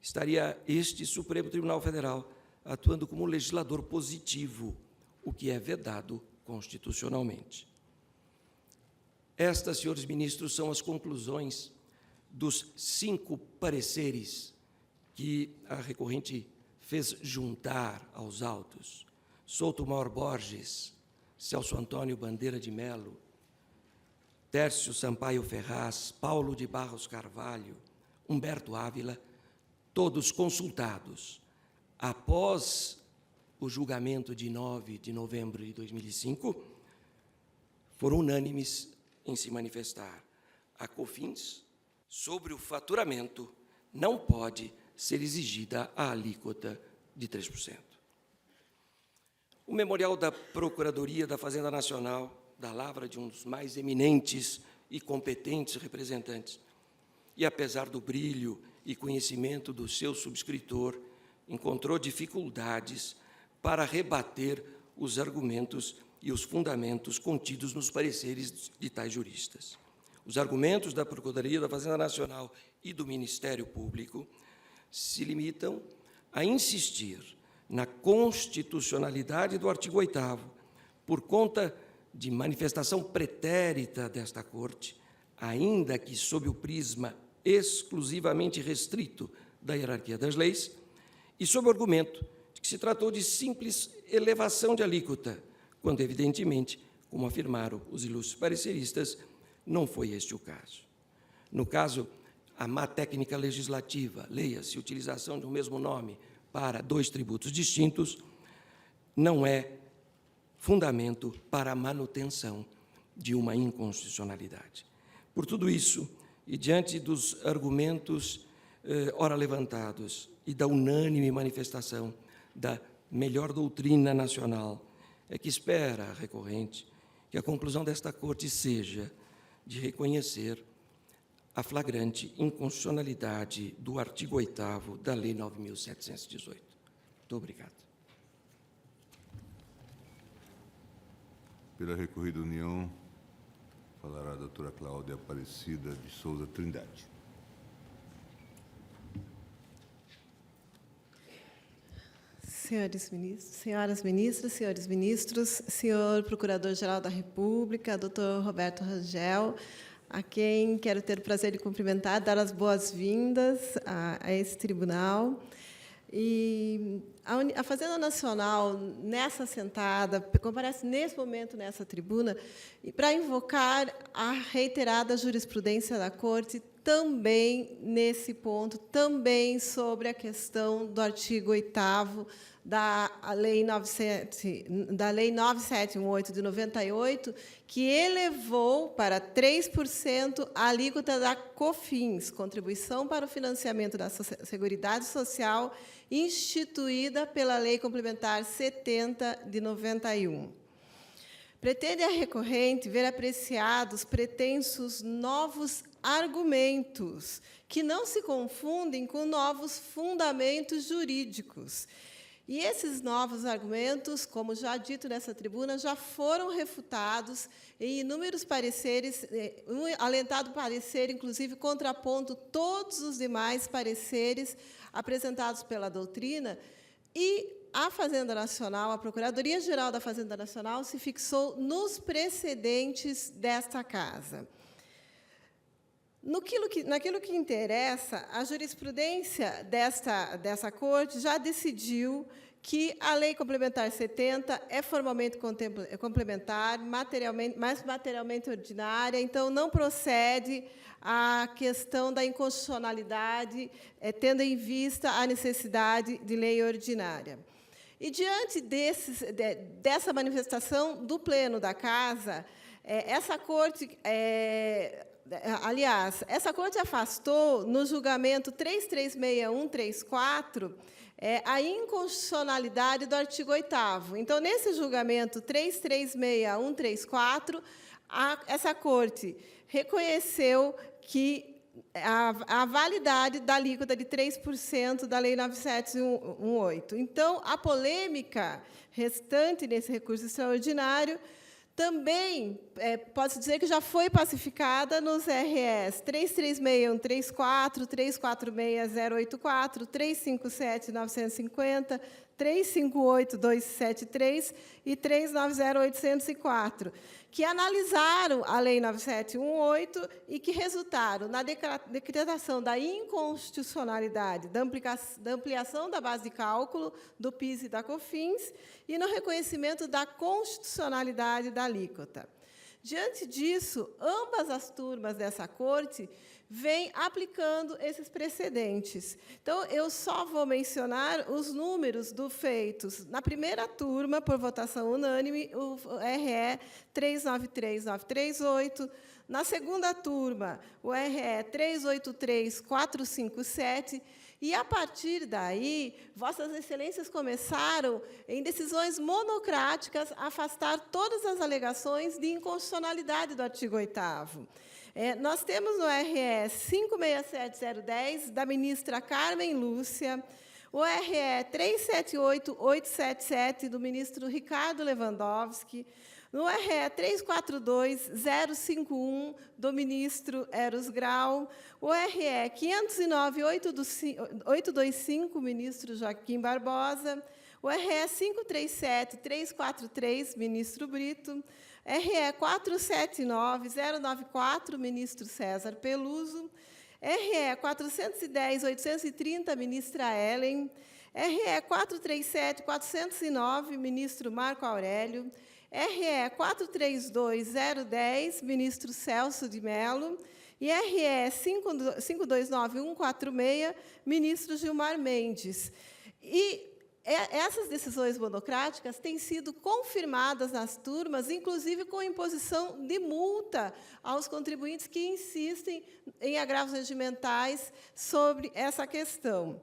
estaria este Supremo Tribunal Federal atuando como legislador positivo, o que é vedado constitucionalmente. Estas, senhores ministros, são as conclusões dos 5 pareceres que a recorrente fez juntar aos autos: Souto Borges, Celso Antônio Bandeira de Melo, Tércio Sampaio Ferraz, Paulo de Barros Carvalho, Humberto Ávila, todos consultados após o julgamento de 9 de novembro de 2005, foram unânimes em se manifestar. A COFINS, sobre o faturamento, não pode ser exigida a alíquota de 3%. O memorial da Procuradoria da Fazenda Nacional, da lavra de um dos mais eminentes e competentes representantes, e apesar do brilho e conhecimento do seu subscritor, encontrou dificuldades para rebater os argumentos e os fundamentos contidos nos pareceres de tais juristas. Os argumentos da Procuradoria da Fazenda Nacional e do Ministério Público se limitam a insistir na constitucionalidade do artigo 8º, por conta de manifestação pretérita desta Corte, ainda que sob o prisma exclusivamente restrito da hierarquia das leis, e sob o argumento de que se tratou de simples elevação de alíquota, quando, evidentemente, como afirmaram os ilustres pareceristas, não foi este o caso. No caso, a má técnica legislativa, leia-se, utilização de um mesmo nome para 2 tributos distintos, não é fundamento para a manutenção de uma inconstitucionalidade. Por tudo isso, e diante dos argumentos ora levantados e da unânime manifestação da melhor doutrina nacional, é que espera a recorrente que a conclusão desta Corte seja de reconhecer a flagrante inconstitucionalidade do artigo 8º da Lei 9.718. Muito obrigado. Pela recorrida União, falará a doutora Cláudia Aparecida de Souza Trindade. Senhoras ministras, senhores ministros, senhor Procurador-Geral da República, doutor Roberto Rangel, a quem quero ter o prazer de cumprimentar, dar as boas-vindas a esse tribunal. E a Fazenda Nacional, nessa sentada, comparece nesse momento nessa tribuna, para invocar a reiterada jurisprudência da Corte, também nesse ponto, também sobre a questão do artigo 8º da Lei 9718 de 98, que elevou para 3% a alíquota da COFINS, Contribuição para o Financiamento da Seguridade Social, instituída pela Lei Complementar 70 de 91. Pretende a recorrente ver apreciados pretensos novos argumentos, que não se confundem com novos fundamentos jurídicos. E esses novos argumentos, como já dito nessa tribuna, já foram refutados em inúmeros pareceres, alentado parecer, inclusive, contrapondo todos os demais pareceres apresentados pela doutrina, e a Fazenda Nacional, a Procuradoria-Geral da Fazenda Nacional, se fixou nos precedentes desta Casa. Naquilo que interessa, a jurisprudência dessa Corte já decidiu que a Lei Complementar 70 é formalmente complementar, mais materialmente ordinária, então não procede a questão da inconstitucionalidade, tendo em vista a necessidade de lei ordinária. E, diante dessa manifestação do Pleno da Casa, essa Corte... Aliás, essa Corte afastou, no julgamento 336134, a inconstitucionalidade do artigo 8º. Então, nesse julgamento 336134, essa Corte reconheceu que a validade da alíquota de 3% da Lei 9718. Então, a polêmica restante nesse recurso extraordinário também, posso dizer que já foi pacificada nos RS 336134, 346084, 357950, 358273 e 390804, que analisaram a Lei 9718 e que resultaram na decretação da inconstitucionalidade da ampliação da base de cálculo do PIS e da COFINS e no reconhecimento da constitucionalidade da alíquota. Diante disso, ambas as turmas dessa Corte vêm aplicando esses precedentes. Então, eu só vou mencionar os números dos feitos. Na primeira turma, por votação unânime, o RE 393938. Na segunda turma, o RE 383457. E, a partir daí, Vossas Excelências começaram, em decisões monocráticas, a afastar todas as alegações de inconstitucionalidade do artigo 8º. Nós temos no RE 567010, da ministra Carmen Lúcia, o RE 378877, do ministro Ricardo Lewandowski, no RE 342051, do ministro Eros Grau, o RE 509825, ministro Joaquim Barbosa, o RE 537343, ministro Brito, RE 479094, ministro César Peluso, RE 410830, ministra Ellen, RE 437409, ministro Marco Aurélio, RE 432010, ministro Celso de Mello, e RE 529146, ministro Gilmar Mendes. E essas decisões monocráticas têm sido confirmadas nas turmas, inclusive com imposição de multa aos contribuintes que insistem em agravos regimentais sobre essa questão.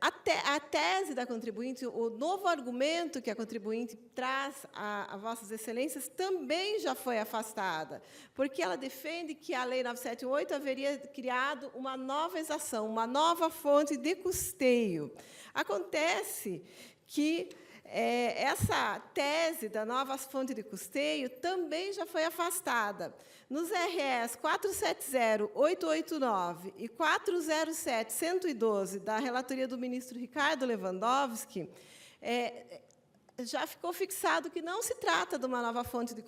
A tese da contribuinte, o novo argumento que a contribuinte traz a Vossas Excelências também já foi afastada, porque ela defende que a Lei 978 haveria criado uma nova exação, uma nova fonte de custeio. Acontece que essa tese da nova fonte de custeio também já foi afastada. Nos RS 470-889 e 407-112, da relatoria do ministro Ricardo Lewandowski, já ficou fixado que não se trata de uma nova fonte de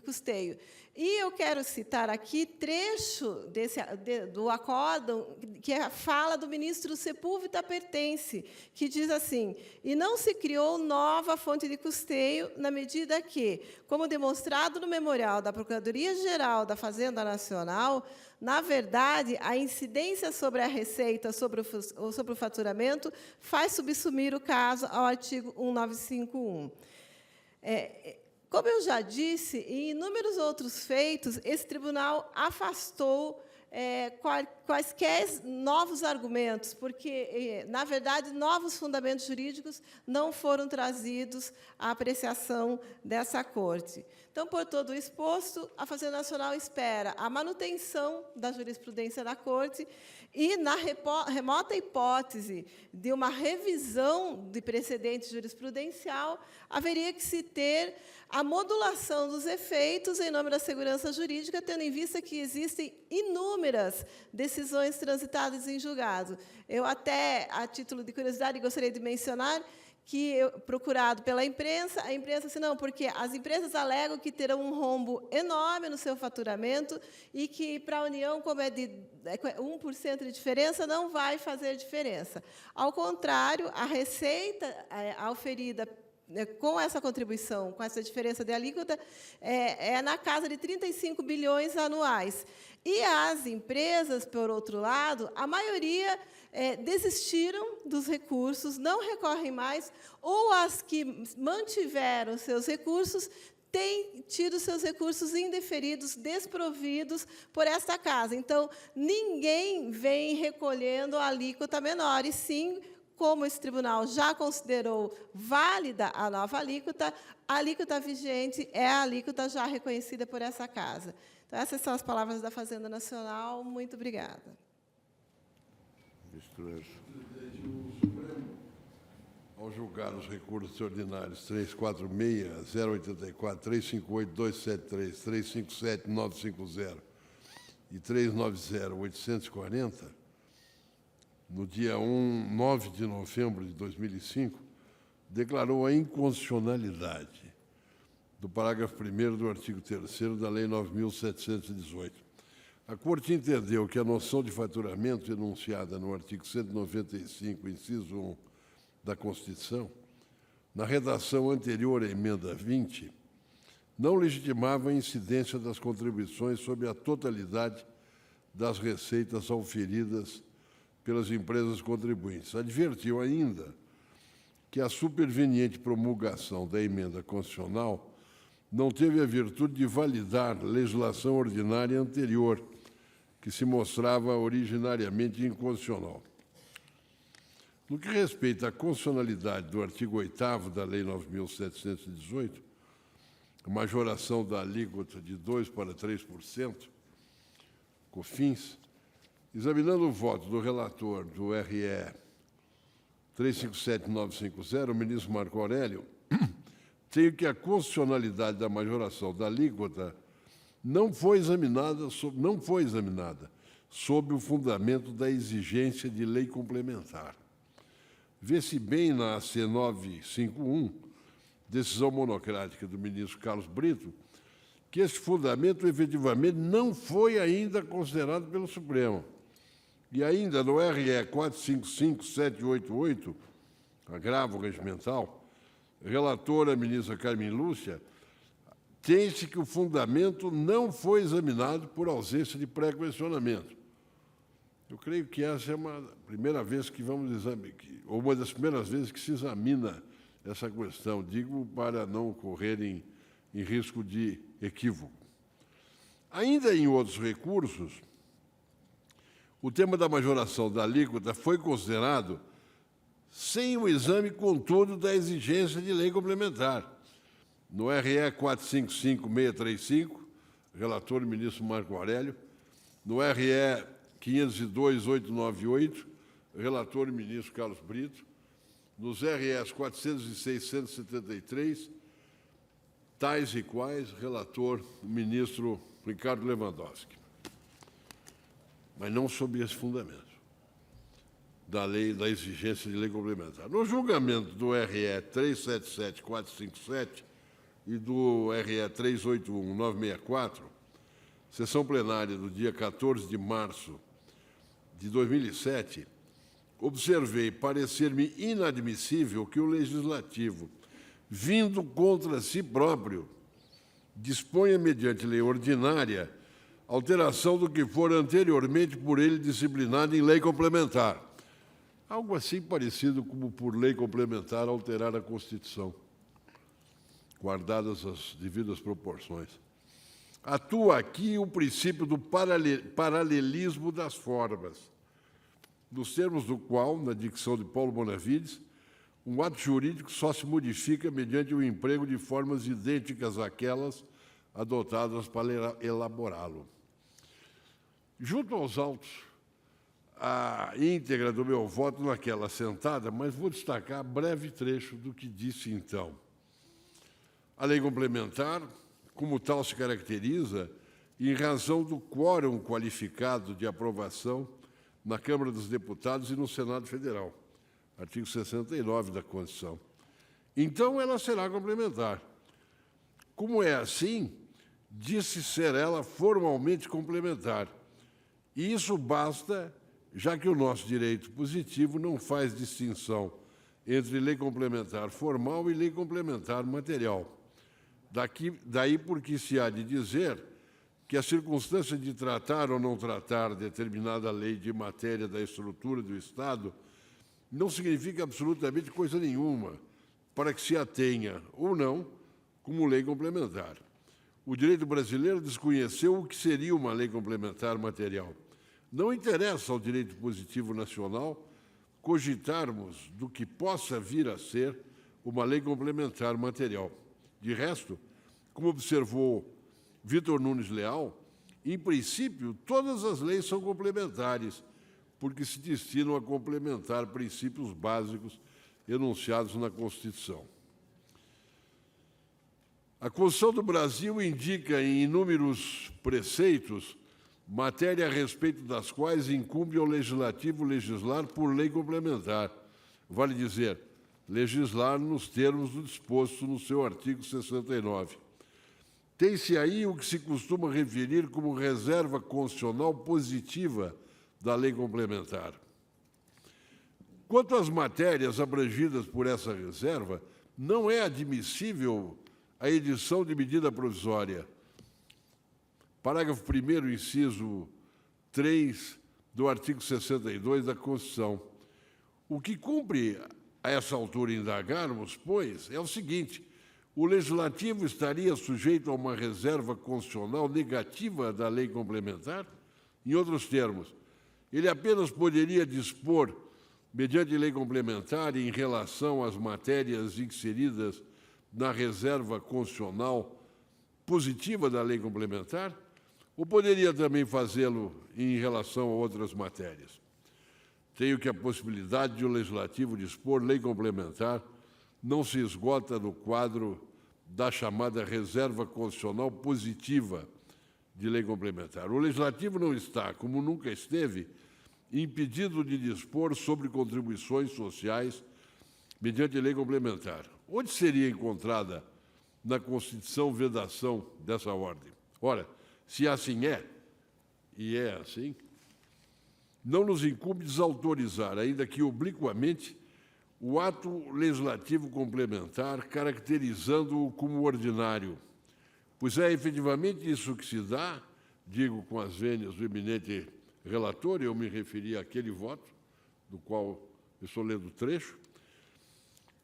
custeio. E eu quero citar aqui trecho do acórdão que fala do ministro Sepúlveda Pertence, que diz assim: e não se criou nova fonte de custeio na medida que, como demonstrado no memorial da Procuradoria-Geral da Fazenda Nacional, na verdade, a incidência sobre a receita sobre o faturamento faz subsumir o caso ao artigo 1951. Como eu já disse, em inúmeros outros feitos, esse tribunal afastou quaisquer novos argumentos, porque, na verdade, novos fundamentos jurídicos não foram trazidos à apreciação dessa Corte. Então, por todo o exposto, a Fazenda Nacional espera a manutenção da jurisprudência da Corte e, na remota hipótese de uma revisão de precedente jurisprudencial, haveria que se ter a modulação dos efeitos em nome da segurança jurídica, tendo em vista que existem inúmeras decisões transitadas em julgado. Eu, até, a título de curiosidade, gostaria de mencionar que, procurado pela imprensa, a imprensa disse, não, porque as empresas alegam que terão um rombo enorme no seu faturamento e que, para a União, como é de 1% de diferença, não vai fazer diferença. Ao contrário, a receita auferida com essa contribuição, com essa diferença de alíquota, é na casa de 35 bilhões anuais. E as empresas, por outro lado, a maioria desistiram dos recursos, não recorrem mais, ou as que mantiveram seus recursos têm tido seus recursos indeferidos, desprovidos por esta casa. Então, ninguém vem recolhendo a alíquota menor, e sim, como esse tribunal já considerou válida a nova alíquota, a alíquota vigente é a alíquota já reconhecida por essa casa. Então, essas são as palavras da Fazenda Nacional. Muito obrigada. Ministro. Ao julgar os recursos ordinários 346, 084, 358, 273, 357, 950 e 390, 840, no dia 9 de novembro de 2005, declarou a inconstitucionalidade do parágrafo 1º do artigo 3º da Lei 9.718. A Corte entendeu que a noção de faturamento enunciada no artigo 195, inciso 1 da Constituição, na redação anterior à emenda 20, não legitimava a incidência das contribuições sobre a totalidade das receitas auferidas pelas empresas contribuintes. Advertiu ainda que a superveniente promulgação da emenda constitucional não teve a virtude de validar legislação ordinária anterior, que se mostrava originariamente inconstitucional. No que respeita à constitucionalidade do artigo 8º da Lei 9.718, a majoração da alíquota de 2% para 3%, COFINS, examinando o voto do relator do RE 357950, o ministro Marco Aurélio, tenho que a constitucionalidade da majoração da alíquota não foi examinada sob o fundamento da exigência de lei complementar. Vê-se bem na AC 951, decisão monocrática do ministro Carlos Brito, que esse fundamento efetivamente não foi ainda considerado pelo Supremo. E ainda no RE 455788, agravo regimental, relatora a ministra Carmen Lúcia, tem-se que o fundamento não foi examinado por ausência de pré-questionamento. Eu creio que essa é uma primeira vez que vamos examinar, ou uma das primeiras vezes que se examina essa questão, digo para não ocorrer em risco de equívoco. Ainda em outros recursos, o tema da majoração da alíquota foi considerado sem o exame, contudo, da exigência de lei complementar. No RE 455635, relator ministro Marco Aurélio, no RE 502.898, relator ministro Carlos Brito, nos RS 406 173, tais e quais, relator ministro Ricardo Lewandowski. Mas não sob esse fundamento da lei, da exigência de lei complementar. No julgamento do RE 377457 e do RE 381964, sessão plenária do dia 14 de março de 2007, observei parecer-me inadmissível que o Legislativo, vindo contra si próprio, disponha, mediante lei ordinária, alteração do que for anteriormente por ele disciplinado em lei complementar. Algo assim parecido como, por lei complementar, alterar a Constituição, guardadas as devidas proporções. Atua aqui o princípio do paralelismo das formas, nos termos do qual, na dicção de Paulo Bonavides, um ato jurídico só se modifica mediante o emprego de formas idênticas àquelas adotadas para elaborá-lo. Junto aos autos, a íntegra do meu voto naquela assentada, mas vou destacar breve trecho do que disse então. A lei complementar, como tal, se caracteriza em razão do quórum qualificado de aprovação na Câmara dos Deputados e no Senado Federal, artigo 69 da Constituição. Então, ela será complementar. Como é assim, disse ser ela formalmente complementar. E isso basta, já que o nosso direito positivo não faz distinção entre lei complementar formal e lei complementar material. Daí porque se há de dizer que a circunstância de tratar ou não tratar determinada lei de matéria da estrutura do Estado não significa absolutamente coisa nenhuma para que se a tenha ou não como lei complementar. O direito brasileiro desconheceu o que seria uma lei complementar material. Não interessa ao direito positivo nacional cogitarmos do que possa vir a ser uma lei complementar material. De resto, como observou Vitor Nunes Leal, em princípio, todas as leis são complementares, porque se destinam a complementar princípios básicos enunciados na Constituição. A Constituição do Brasil indica em inúmeros preceitos matéria a respeito das quais incumbe ao Legislativo legislar por lei complementar. Vale dizer, legislar nos termos do disposto no seu artigo 69. Tem-se aí o que se costuma referir como reserva constitucional positiva da lei complementar. Quanto às matérias abrangidas por essa reserva, não é admissível a edição de medida provisória. Parágrafo 1º, inciso 3 do artigo 62 da Constituição. O que cumpre a essa altura indagarmos, pois, é o seguinte: o Legislativo estaria sujeito a uma reserva constitucional negativa da lei complementar? Em outros termos, ele apenas poderia dispor, mediante lei complementar, em relação às matérias inseridas na reserva constitucional positiva da lei complementar? Ou poderia também fazê-lo em relação a outras matérias? Tenho que a possibilidade de o Legislativo dispor lei complementar não se esgota no quadro da chamada reserva constitucional positiva de lei complementar. O Legislativo não está, como nunca esteve, impedido de dispor sobre contribuições sociais mediante lei complementar. Onde seria encontrada na Constituição vedação dessa ordem? Ora, se assim é, e é assim, não nos incumbe desautorizar, ainda que obliquamente, o ato legislativo complementar, caracterizando-o como ordinário, pois é efetivamente isso que se dá, digo com as vênias do eminente relator, eu me referi àquele voto, do qual eu estou lendo o trecho,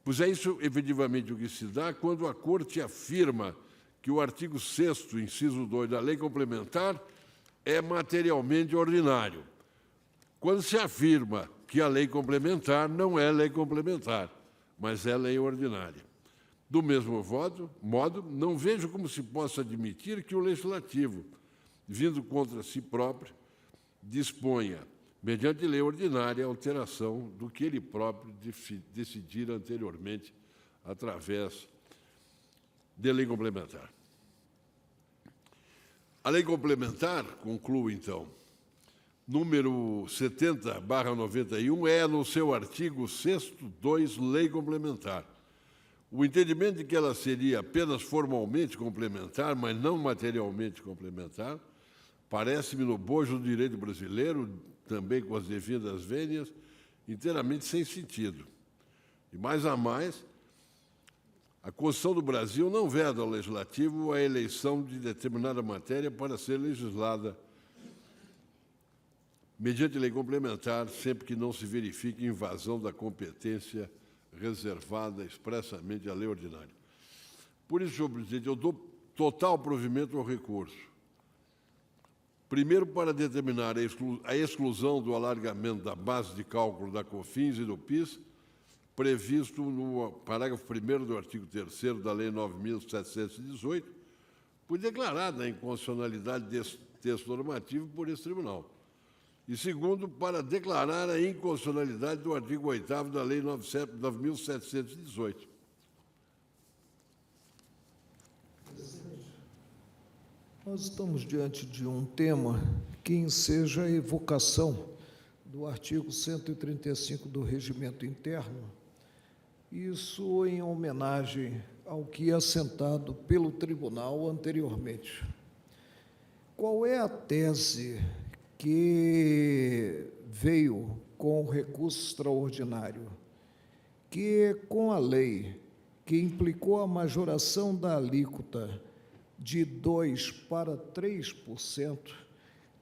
pois é isso efetivamente o que se dá quando a Corte afirma que o artigo 6º, inciso 2 da Lei Complementar é materialmente ordinário. Quando se afirma que a lei complementar não é lei complementar, mas é lei ordinária. Do mesmo modo, não vejo como se possa admitir que o Legislativo, vindo contra si próprio, disponha, mediante lei ordinária, a alteração do que ele próprio decidira anteriormente através de lei complementar. A lei complementar, concluo então, número 70/91, é, no seu artigo 6º, 2, lei complementar. O entendimento de que ela seria apenas formalmente complementar, mas não materialmente complementar, parece-me, no bojo do direito brasileiro, também com as devidas vênias, inteiramente sem sentido. E, mais a mais, a Constituição do Brasil não veda ao Legislativo a eleição de determinada matéria para ser legislada mediante lei complementar, sempre que não se verifique invasão da competência reservada expressamente à lei ordinária. Por isso, senhor presidente, eu dou total provimento ao recurso. Primeiro, para determinar a exclusão do alargamento da base de cálculo da COFINS e do PIS, previsto no parágrafo 1º do artigo 3º da Lei 9.718, por declarada a inconstitucionalidade desse texto normativo por esse tribunal. E, segundo, para declarar a inconstitucionalidade do artigo 8º da Lei 9.718. Nós estamos diante de um tema que enseja a evocação do artigo 135 do Regimento Interno, isso em homenagem ao que é assentado pelo tribunal anteriormente. Qual é a tese que veio com o recurso extraordinário? Que, com a lei que implicou a majoração da alíquota de 2% para 3%,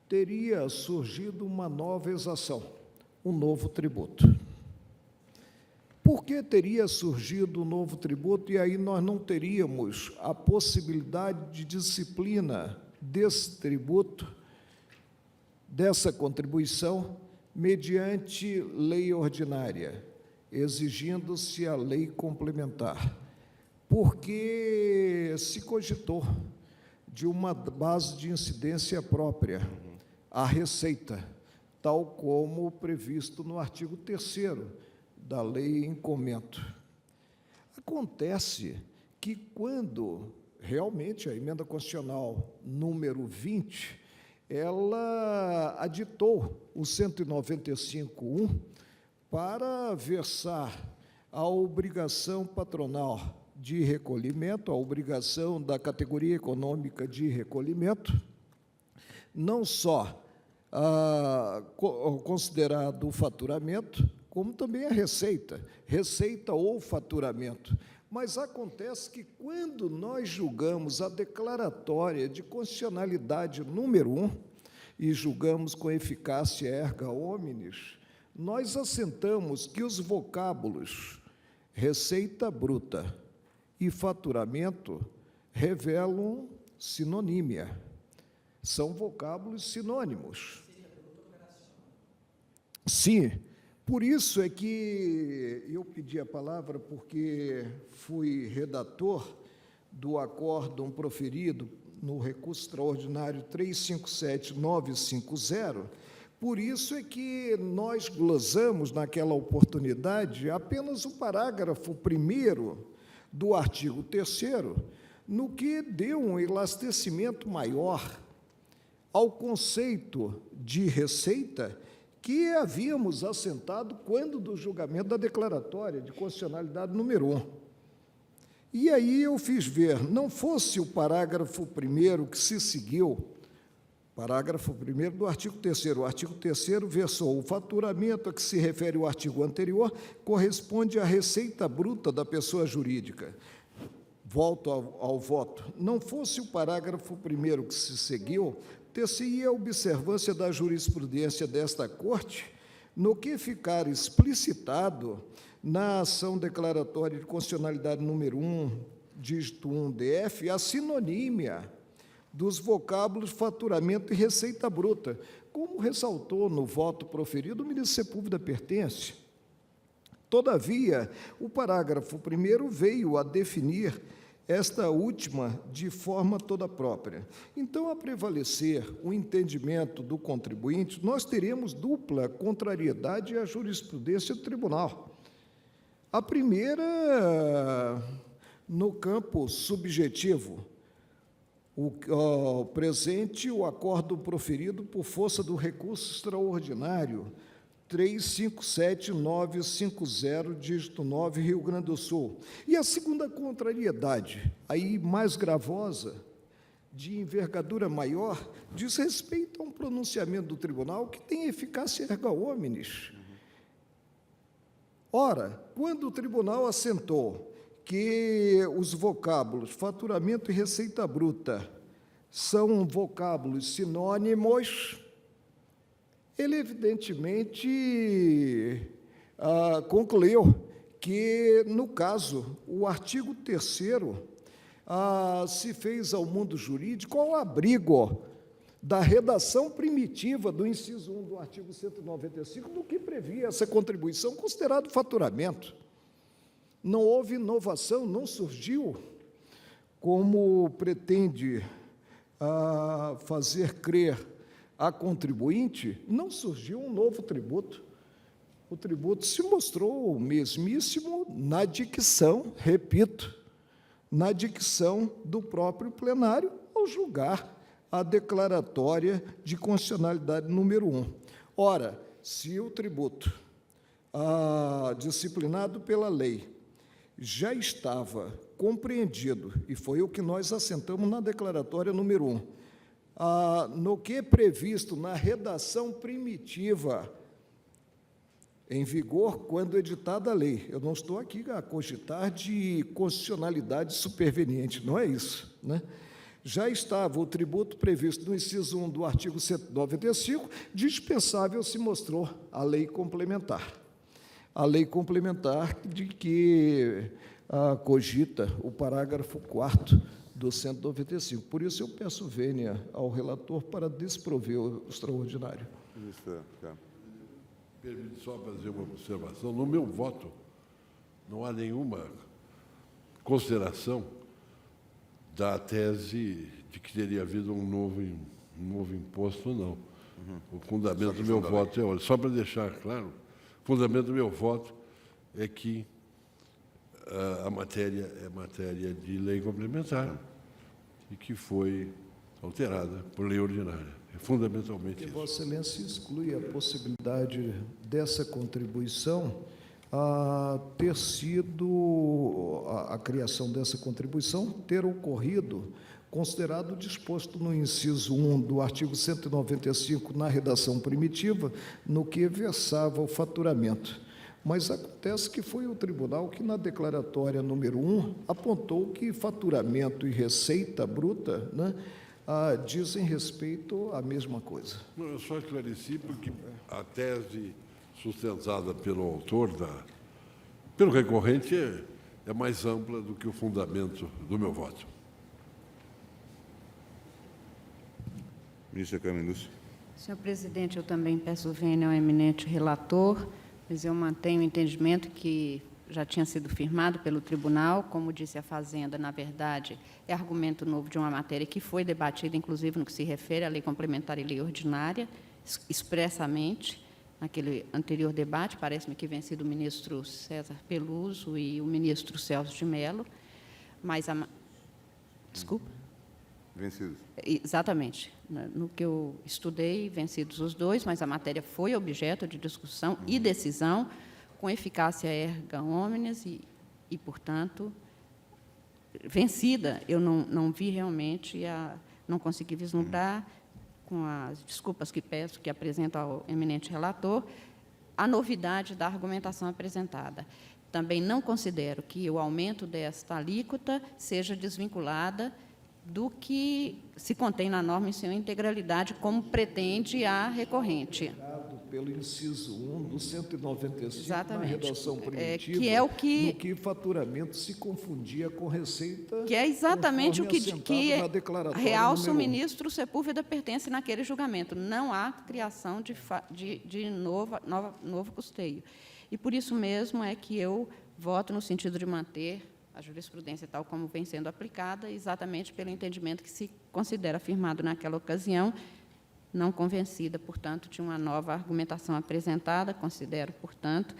teria surgido uma nova exação, um novo tributo. Por que teria surgido um novo tributo e aí nós não teríamos a possibilidade de disciplina desse tributo, dessa contribuição, mediante lei ordinária, exigindo-se a lei complementar? Porque se cogitou de uma base de incidência própria, a receita, tal como previsto no artigo 3º da lei em comento. Acontece que, quando realmente a emenda constitucional número 20, ela aditou o 195.1 para versar a obrigação patronal de recolhimento, a obrigação da categoria econômica de recolhimento, não só considerado o faturamento, como também a receita ou faturamento. Mas acontece que, quando nós julgamos a declaratória de constitucionalidade número 1, e julgamos com eficácia erga omnes, nós assentamos que os vocábulos receita bruta e faturamento revelam sinonímia. São vocábulos sinônimos. Sim, por isso é que eu pedi a palavra, porque fui redator do acórdão proferido no recurso extraordinário 357.950. Por isso é que nós glosamos, naquela oportunidade, apenas o parágrafo 1º do artigo 3º, no que deu um elastecimento maior ao conceito de receita que havíamos assentado quando do julgamento da declaratória de constitucionalidade número 1. E aí eu fiz ver, não fosse o parágrafo 1º que se seguiu, parágrafo 1º do artigo 3º. O artigo 3º versou: o faturamento a que se refere o artigo anterior corresponde à receita bruta da pessoa jurídica. volto ao voto, não fosse o parágrafo 1º que se seguiu, ter-se-ia a observância da jurisprudência desta Corte, no que ficar explicitado na ação declaratória de constitucionalidade número 1, dígito 1, DF, a sinonímia dos vocábulos faturamento e receita bruta, como ressaltou no voto proferido o ministro Sepúlveda Pertence. Todavia, o parágrafo 1º veio a definir esta última de forma toda própria. Então, a prevalecer o entendimento do contribuinte, nós teremos dupla contrariedade à jurisprudência do tribunal. A primeira, no campo subjetivo, o presente, o acórdão proferido por força do recurso extraordinário 357950, dígito 9, Rio Grande do Sul. E a segunda contrariedade, aí mais gravosa, de envergadura maior, diz respeito a um pronunciamento do tribunal que tem eficácia erga omnes. Ora, quando o tribunal assentou que os vocábulos faturamento e receita bruta são vocábulos sinônimos, ele evidentemente concluiu que, no caso, o artigo 3º se fez ao mundo jurídico ao abrigo da redação primitiva do inciso 1 do artigo 195, do que previa essa contribuição considerado faturamento. Não houve inovação, não surgiu, como pretende fazer crer a contribuinte, não surgiu um novo tributo. O tributo se mostrou o mesmíssimo na dicção, repito, na dicção do próprio plenário, ao julgar a declaratória de constitucionalidade número 1. Ora, se o tributo disciplinado pela lei já estava compreendido, e foi o que nós assentamos na declaratória número 1, no que é previsto na redação primitiva, em vigor quando editada a lei. Eu não estou aqui a cogitar de constitucionalidade superveniente, não é isso, né? Já estava o tributo previsto no inciso 1 do artigo 195, dispensável se mostrou a lei complementar. A lei complementar de que cogita o parágrafo 4º do 195. Por isso, eu peço vênia ao relator para desprover o extraordinário. Ministra Carmen. Permite só fazer uma observação. No meu voto, não há nenhuma consideração da tese de que teria havido um novo imposto, não. O fundamento do meu voto é outro. Só para deixar claro, o fundamento do meu voto é que a matéria é matéria de lei complementar e que foi alterada por lei ordinária. É fundamentalmente isso. Vossa Excelência exclui a possibilidade dessa contribuição ter sido, a criação dessa contribuição ter ocorrido, considerado o disposto no inciso 1 do artigo 195, na redação primitiva, no que versava o faturamento. Mas acontece que foi o tribunal que, na declaratória número 1, apontou que faturamento e receita bruta, né, dizem respeito à mesma coisa. Não, eu só esclareci porque a tese sustentada pelo autor, pelo recorrente, é mais ampla do que o fundamento do meu voto. Ministra Carmen Lúcia. Senhor presidente, eu também peço vênia ao eminente relator, mas eu mantenho o entendimento que já tinha sido firmado pelo tribunal. Como disse a Fazenda, na verdade, é argumento novo de uma matéria que foi debatida, inclusive, no que se refere à lei complementar e lei ordinária, expressamente, naquele anterior debate, parece-me que vencido o ministro César Peluso e o ministro Celso de Mello, mas Desculpa? Vencidos. Exatamente. No que eu estudei, vencidos os dois, mas a matéria foi objeto de discussão e decisão com eficácia erga omnes e, portanto, vencida. Eu não vi realmente, não consegui vislumbrar, com as desculpas que peço, que apresento ao eminente relator, a novidade da argumentação apresentada. também não considero que o aumento desta alíquota seja desvinculada do que se contém na norma em sua integralidade, como pretende a recorrente. Pelo inciso 1 do 195, Exatamente. na redação primitiva, Que é o que- no que faturamento se confundia com receita, Que é exatamente o conforme que assentado na declaratória realça o número 1. ministro Sepúlveda pertence naquele julgamento. Não há criação de novo custeio. E, por isso mesmo, é que eu voto no sentido de manter a jurisprudência tal como vem sendo aplicada, exatamente pelo entendimento que se considera firmado naquela ocasião, não convencida, portanto, de uma nova argumentação apresentada. Considero, portanto,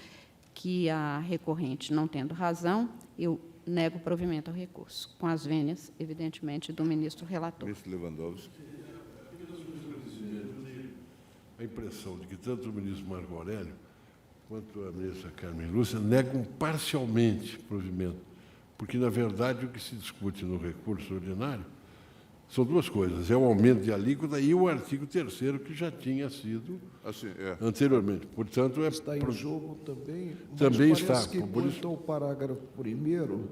que a recorrente, não tendo razão, eu nego o provimento ao recurso, com as vênias, evidentemente, do ministro relator. Ministro Lewandowski. A impressão de que tanto o ministro Marco Aurélio quanto a ministra Carmen Lúcia negam parcialmente o provimento, porque, na verdade, o que se discute no recurso ordinário são duas coisas: é o aumento de alíquota e o artigo 3º, que já tinha sido Assim, anteriormente. Portanto, Está em jogo também, mas Também parece está, que por isso- quanto ao parágrafo 1º,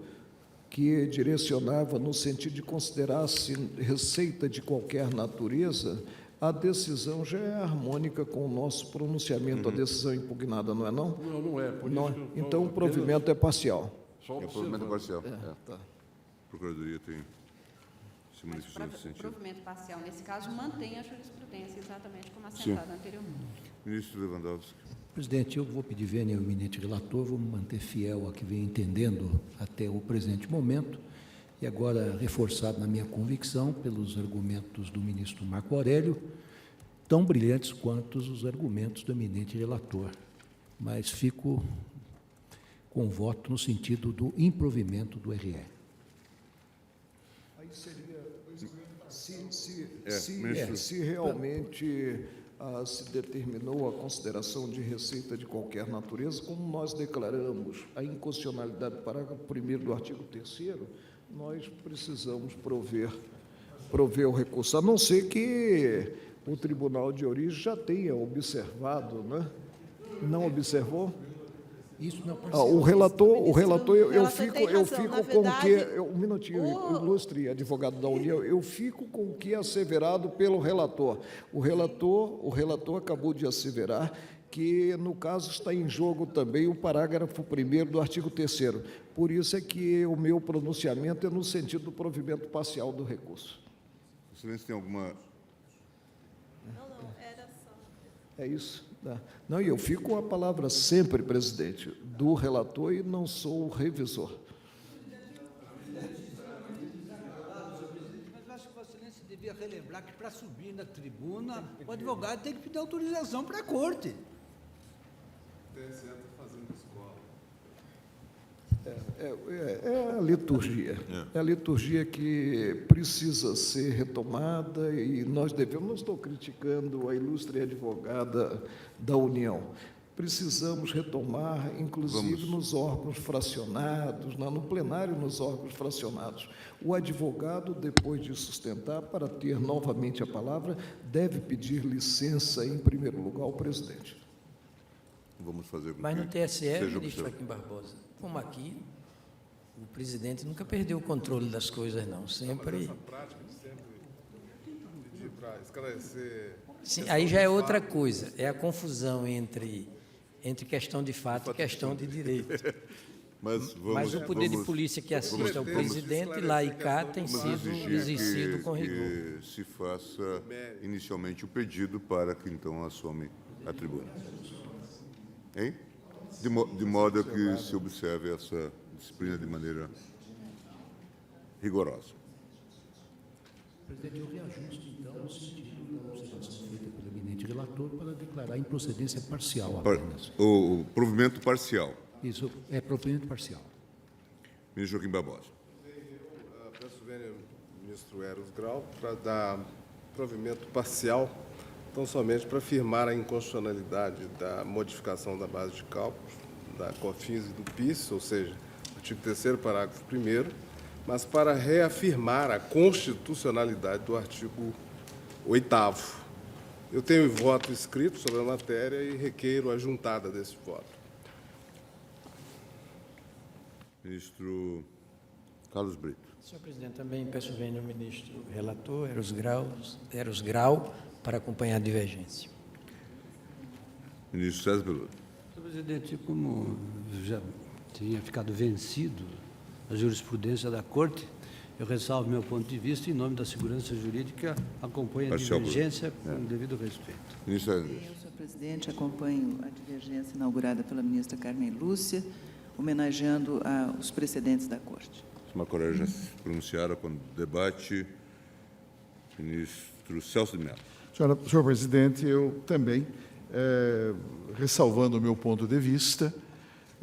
que direcionava no sentido de considerar-se receita de qualquer natureza, a decisão já é harmônica com o nosso pronunciamento, a decisão impugnada, não é não? Não, não é. Por Não, isso que eu estou então o apenas provimento é parcial. só é provimento observando. parcial. Tá. A Procuradoria tem se Mas manifestado nesse o sentido. provimento parcial, nesse caso, mantém a jurisprudência, exatamente como assentada anteriormente. Ministro Lewandowski. Presidente, eu vou pedir vênia ao eminente relator, vou me manter fiel a que venho entendendo até o presente momento, e agora reforçado na minha convicção pelos argumentos do ministro Marco Aurélio, tão brilhantes quanto os argumentos do eminente relator. Mas fico com voto no sentido do improvimento do RE. Aí seria, ministro. se realmente se determinou a consideração de receita de qualquer natureza, como nós declaramos a inconstitucionalidade do parágrafo 1º do artigo 3º, nós precisamos prover o recurso, a não ser que o Tribunal de Origem já tenha observado, né? Não observou? Isso não O relator, eu relator fico, tem eu razão. fico Na com o que, verdade, um minutinho, ilustre advogado da União, eu fico com o que é asseverado pelo relator. O relator acabou de asseverar que, no caso, está em jogo também o parágrafo 1º do artigo 3º. Por isso é que o meu pronunciamento é no sentido do provimento parcial do recurso. Excelência, tem alguma... É isso. Tá. Não, e eu fico com a palavra sempre, presidente, do relator, e não sou o revisor. Mas eu acho que Vossa Excelência devia relembrar que, para subir na tribuna, o advogado tem que pedir autorização para a corte. É a liturgia. É a liturgia que precisa ser retomada e nós devemos, não estou criticando a ilustre advogada da União, precisamos retomar, inclusive nos órgãos fracionados, no plenário nos órgãos fracionados. O advogado, depois de sustentar, para ter novamente a palavra, deve pedir licença, em primeiro lugar, ao presidente. Vamos fazer com Mas no que TSE, seja ministro observado. Joaquim Barbosa, como aqui, o presidente nunca perdeu o controle das coisas, não. Sempre. Prática de sempre pedir para esclarecer. Sim, aí já é outra coisa. É a confusão entre questão de fato e questão de direito. Mas Mas o poder de polícia que assiste ao presidente, lá e cá, tem sido exercido com rigor. que se faça inicialmente o pedido para que então assome a tribuna. Hein? De modo a que se observe essa disciplina de maneira rigorosa. Presidente, eu reajusto, então, no sentido da observação feita pelo eminente relator para declarar improcedência parcial apenas. O provimento parcial. Isso é provimento parcial. Ministro Joaquim Barbosa. Peço vênia ao ministro Eros Grau para dar provimento parcial, tão somente para afirmar a inconstitucionalidade da modificação da base de cálculos, da COFINS e do PIS, ou seja, artigo 3º, parágrafo 1º, mas para reafirmar a constitucionalidade do artigo 8º. Eu tenho voto escrito sobre a matéria e requeiro a juntada desse voto. Ministro Carlos Brito. Senhor presidente, também peço vênia ao ministro relator, Eros Grau, para acompanhar a divergência. Ministro César Beluto. Senhor presidente, como já tinha ficado vencido a jurisprudência da Corte, eu ressalvo meu ponto de vista em nome da segurança jurídica, acompanho a Parcial, divergência com devido respeito. Ministro Andrés. Eu, senhor presidente, acompanho a divergência inaugurada pela ministra Carmen Lúcia, homenageando os precedentes da Corte. Os Marco Aurélio já se pronunciaram com o debate. Ministro Celso de Mello. Senhor presidente, eu também, ressalvando o meu ponto de vista,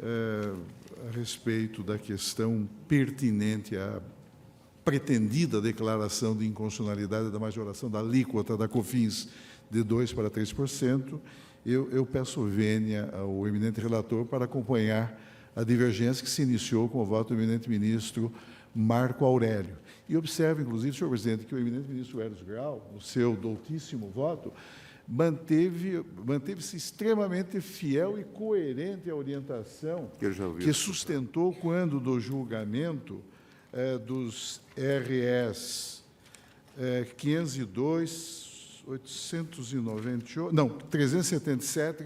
a respeito da questão pertinente à pretendida declaração de inconstitucionalidade da majoração da alíquota da COFINS de 2% para 3%, eu peço vênia ao eminente relator para acompanhar a divergência que se iniciou com o voto do eminente ministro Marco Aurélio. E observe, inclusive, senhor presidente, que o eminente ministro Eros Grau, no seu doutíssimo voto, manteve-se extremamente fiel e coerente à orientação que sustentou quando do julgamento dos RS 502, 898, não, 377,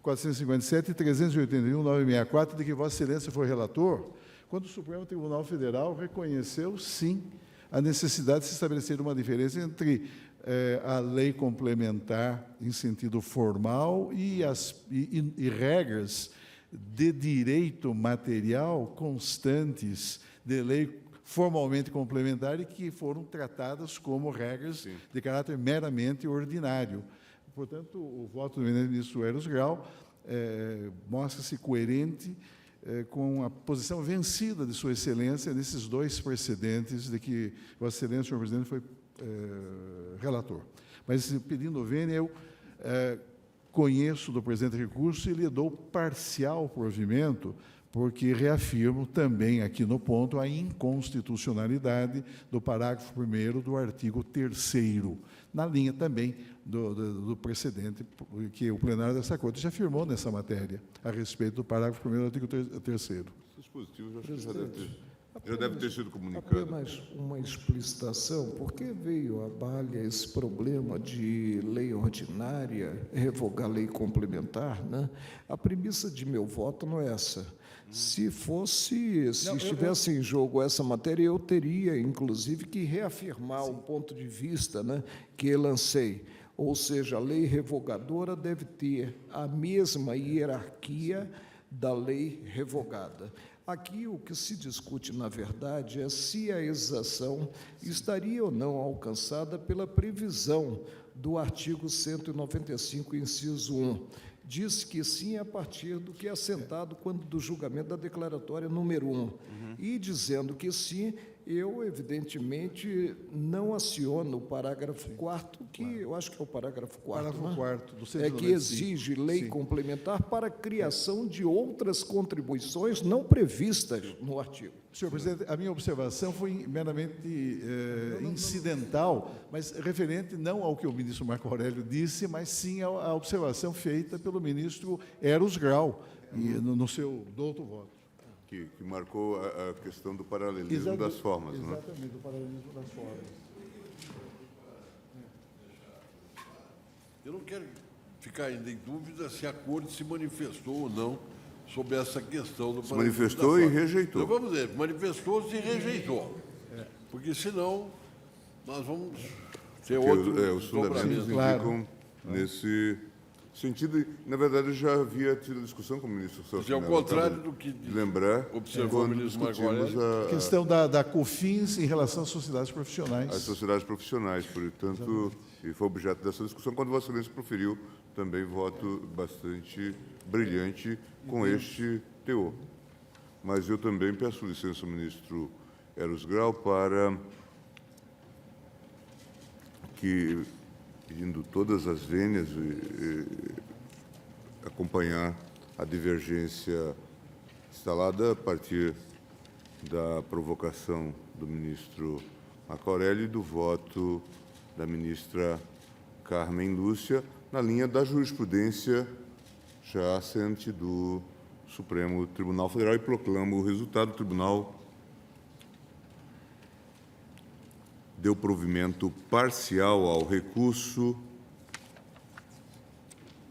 457 e 381, 964, de que Vossa Excelência foi relator, quando o Supremo Tribunal Federal reconheceu, sim, a necessidade de se estabelecer uma diferença entre a lei complementar em sentido formal e regras de direito material constantes de lei formalmente complementar e que foram tratadas como regras de caráter meramente ordinário. Portanto, o voto do ministro Eros Grau mostra-se coerente com a posição vencida de Sua Excelência nesses dois precedentes de que Vossa Excelência, senhor presidente, foi relator. Mas, pedindo vênia, eu conheço do presente recurso e lhe dou parcial provimento, porque reafirmo também aqui no ponto a inconstitucionalidade do parágrafo 1º do artigo 3º, na linha também do precedente que o plenário dessa Corte já afirmou nessa matéria, a respeito do parágrafo 1º do artigo 3º. Dispositivo já deve ter sido comunicado. Apenas uma explicitação, por que veio à baila esse problema de lei ordinária, revogar lei complementar, né? A premissa de meu voto não é essa. Se estivesse em jogo essa matéria, eu teria, inclusive, que reafirmar o ponto de vista, né, que eu lancei. Ou seja, a lei revogadora deve ter a mesma hierarquia da lei revogada. Aqui o que se discute, na verdade, é se a exação estaria ou não alcançada pela previsão do artigo 195, inciso 1. Diz que sim a partir do que é assentado quando do julgamento da declaratória número 1. E dizendo que sim, eu, evidentemente, não aciono o parágrafo 4º, que eu acho que é o parágrafo 4º, Parágrafo 4º do 195. que exige lei complementar para a criação de outras contribuições não previstas no artigo. Senhor presidente, a minha observação foi meramente incidental, mas referente não ao que o ministro Marco Aurélio disse, mas sim à observação feita pelo ministro Eros Grau, no seu douto voto. Que marcou a questão do paralelismo das formas. Exatamente, do paralelismo das formas. Eu não quero ficar ainda em dúvida se a Corte se manifestou ou não sobre essa questão do paralelismo. Se manifestou e rejeitou. Então, vamos dizer, manifestou-se e rejeitou. Porque, senão, nós vamos ter outro os fundamentos indicam nesse sentido. Na verdade, eu já havia tido discussão com o ministro Celso. Ao contrário do que lembrar, observou o ministro Marco Aurélio. A questão da COFINS em relação às sociedades profissionais. As sociedades profissionais, portanto, e foi objeto dessa discussão, quando Vossa Excelência proferiu também voto bastante brilhante com este teor. Mas eu também peço licença ao ministro Eros Grau para que, pedindo todas as vênias, acompanhar a divergência instalada a partir da provocação do ministro Marco Aurélio e do voto da ministra Carmen Lúcia, na linha da jurisprudência já assente do Supremo Tribunal Federal e proclamo o resultado. O tribunal deu provimento parcial ao recurso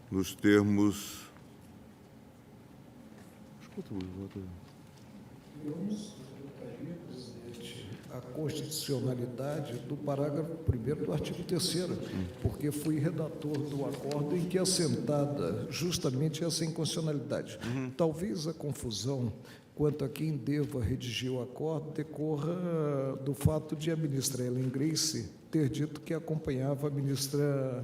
nos termos... A constitucionalidade do parágrafo 1º do artigo 3º, porque fui redator do acordo em que é assentada justamente essa inconstitucionalidade. Talvez a confusão quanto a quem deva redigir o acordo decorra do fato de a ministra Ellen Grace ter dito que acompanhava a ministra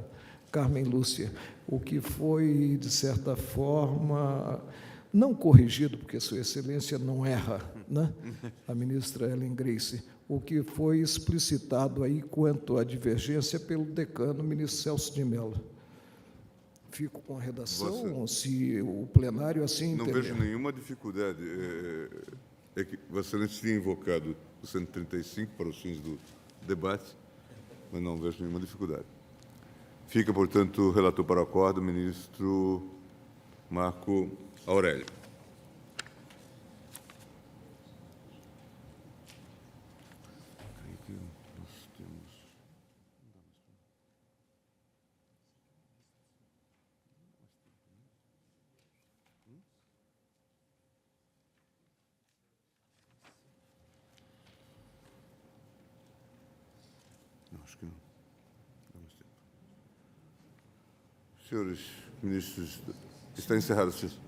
Carmen Lúcia, o que foi, de certa forma, não corrigido, porque Sua Excelência não erra, né? A ministra Ellen Grace, o que foi explicitado aí quanto à divergência pelo decano, ministro Celso de Mello. Fico com a redação, se o plenário assim Não entender. vejo nenhuma dificuldade. É que Vossa Excelência tinha invocado o 135 para os fins do debate, mas não vejo nenhuma dificuldade. Fica, portanto, o relator para o acordo, ministro Marco Aurélio. Não, acho que não. Dá mais tempo. Senhores ministros, está encerrada a sessão.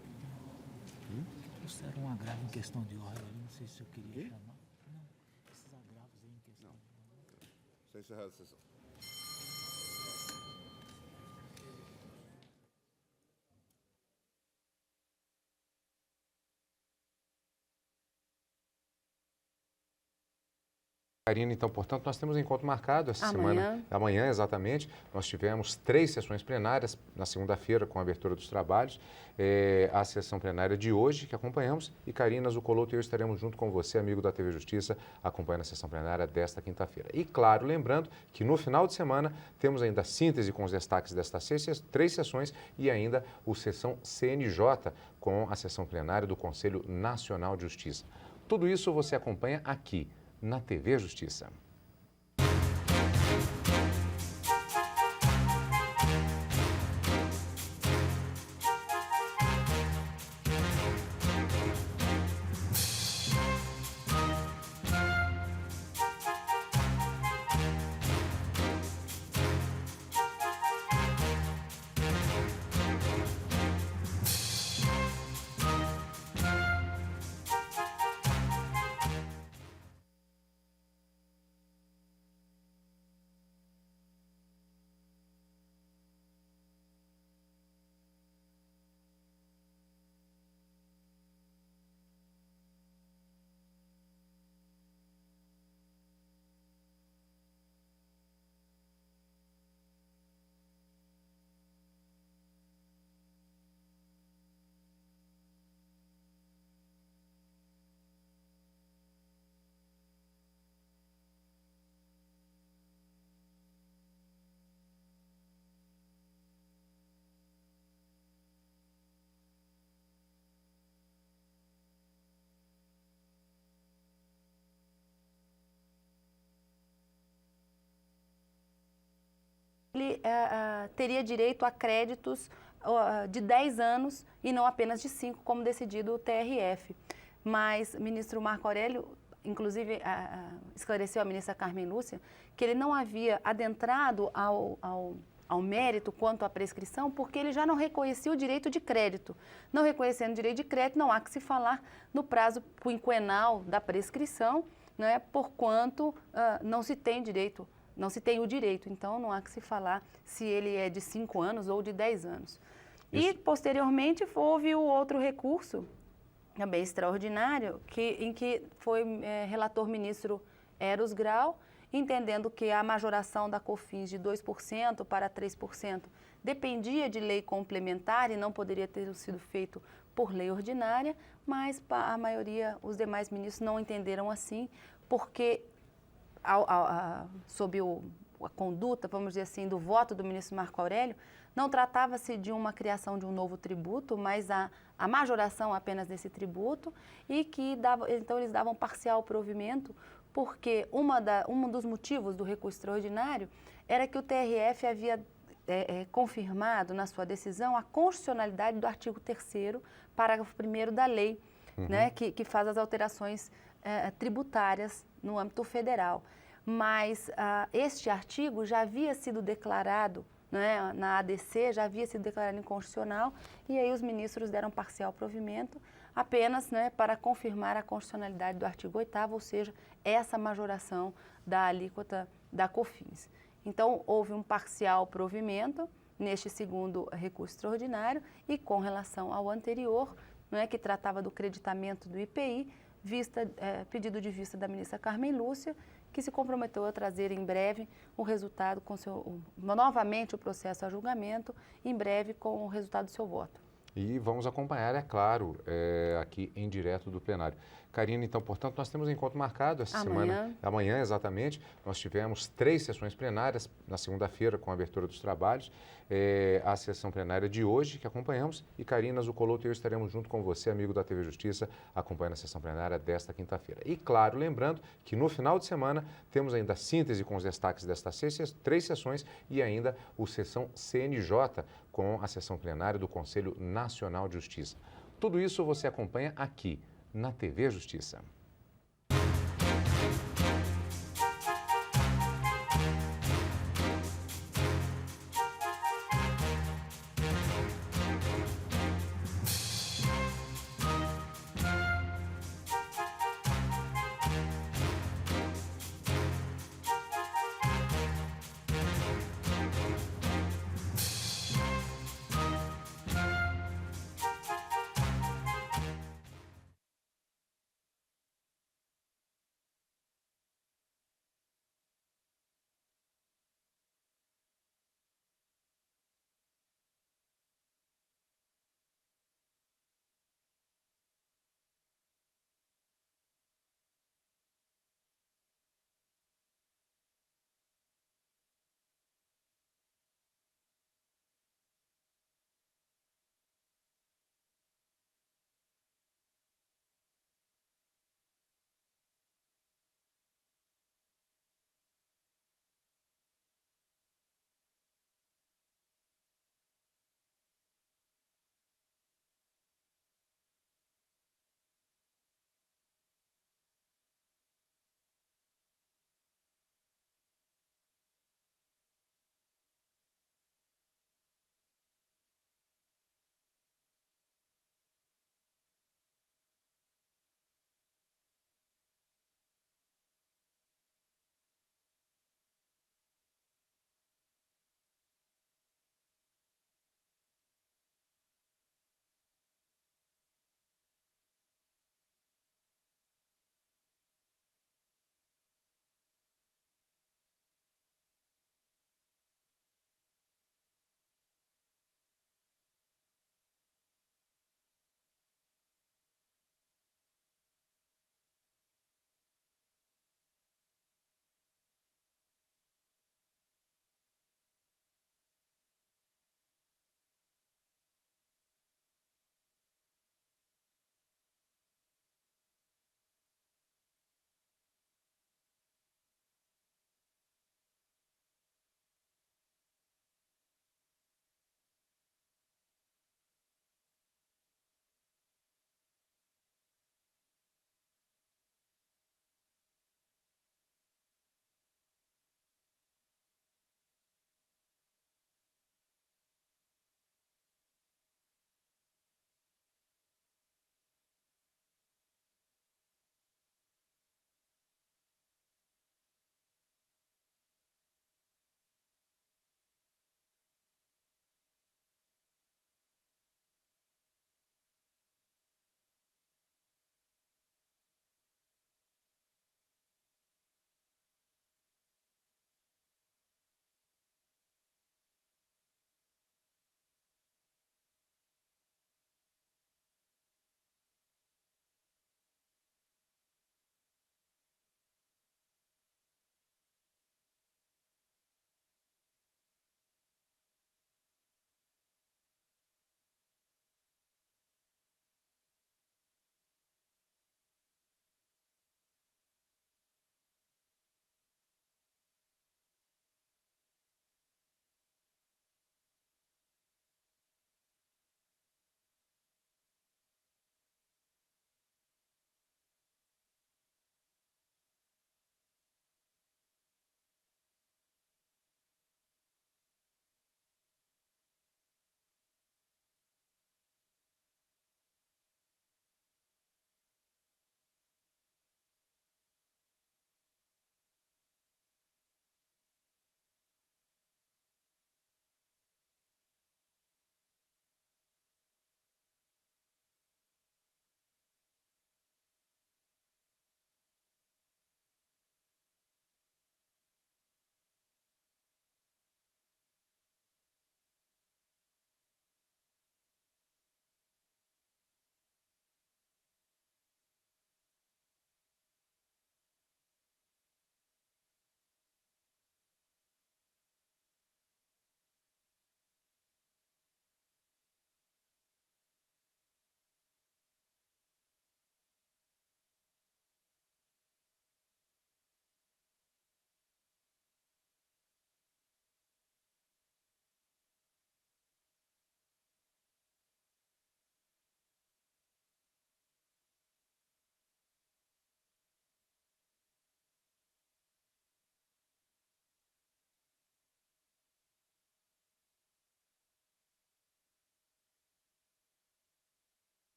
Isso era um agravo em questão de ordem, não sei se eu queria chamar. Não, esses agravos aí em questão de ordem. Está encerrada a sessão. Karina, então, portanto, nós temos um encontro marcado essa semana. Amanhã, exatamente. Nós tivemos 3 sessões plenárias na segunda-feira, com a abertura dos trabalhos. A sessão plenária de hoje, que acompanhamos, e Karina Zucoloto e eu estaremos junto com você, amigo da TV Justiça, acompanhando a sessão plenária desta quinta-feira. E, claro, lembrando que no final de semana temos ainda a síntese com os destaques destas 3 sessões e ainda a sessão CNJ com a sessão plenária do Conselho Nacional de Justiça. Tudo isso você acompanha aqui, na TV Justiça. Ele teria direito a créditos de 10 anos e não apenas de 5, como decidido o TRF. Mas o ministro Marco Aurélio, inclusive, esclareceu à ministra Carmen Lúcia que ele não havia adentrado ao mérito quanto à prescrição, porque ele já não reconhecia o direito de crédito. Não reconhecendo o direito de crédito, não há que se falar no prazo quinquenal da prescrição, né, porquanto não se tem direito. Não se tem o direito, então não há que se falar se ele é de 5 anos ou de 10 anos. Isso. E, posteriormente, houve o outro recurso, também extraordinário, em que foi relator ministro Eros Grau, entendendo que a majoração da COFINS de 2% para 3% dependia de lei complementar e não poderia ter sido feito por lei ordinária, mas a maioria, os demais ministros não entenderam assim, porque sob o a conduta, vamos dizer assim, do voto do ministro Marco Aurélio, não tratava-se de uma criação de um novo tributo, mas a majoração apenas desse tributo, e que então eles davam parcial provimento, porque um dos motivos do recurso extraordinário era que o TRF havia confirmado na sua decisão a constitucionalidade do artigo 3º, parágrafo 1º da lei, né, que faz as alterações tributárias no âmbito federal. Mas este artigo já havia sido declarado, né, na ADC, já havia sido declarado inconstitucional, e aí os ministros deram parcial provimento apenas, né, para confirmar a constitucionalidade do artigo 8º, ou seja, essa majoração da alíquota da COFINS. Então, houve um parcial provimento neste segundo recurso extraordinário e com relação ao anterior, né, que tratava do creditamento do IPI, pedido de vista da ministra Carmen Lúcia, que se comprometeu a trazer em breve o resultado, novamente o processo a julgamento, em breve com o resultado do seu voto. E vamos acompanhar, é claro, aqui em direto do plenário. Karina, então, portanto, nós temos um encontro marcado essa semana. Amanhã, exatamente. Nós tivemos 3 sessões plenárias na segunda-feira, com a abertura dos trabalhos. A sessão plenária de hoje, que acompanhamos. E, Karina Zucoloto e eu estaremos junto com você, amigo da TV Justiça, acompanhando a sessão plenária desta quinta-feira. E, claro, lembrando que no final de semana temos ainda a síntese com os destaques destas 3 sessões e ainda o sessão CNJ, com a sessão plenária do Conselho Nacional de Justiça. Tudo isso você acompanha aqui na TV Justiça.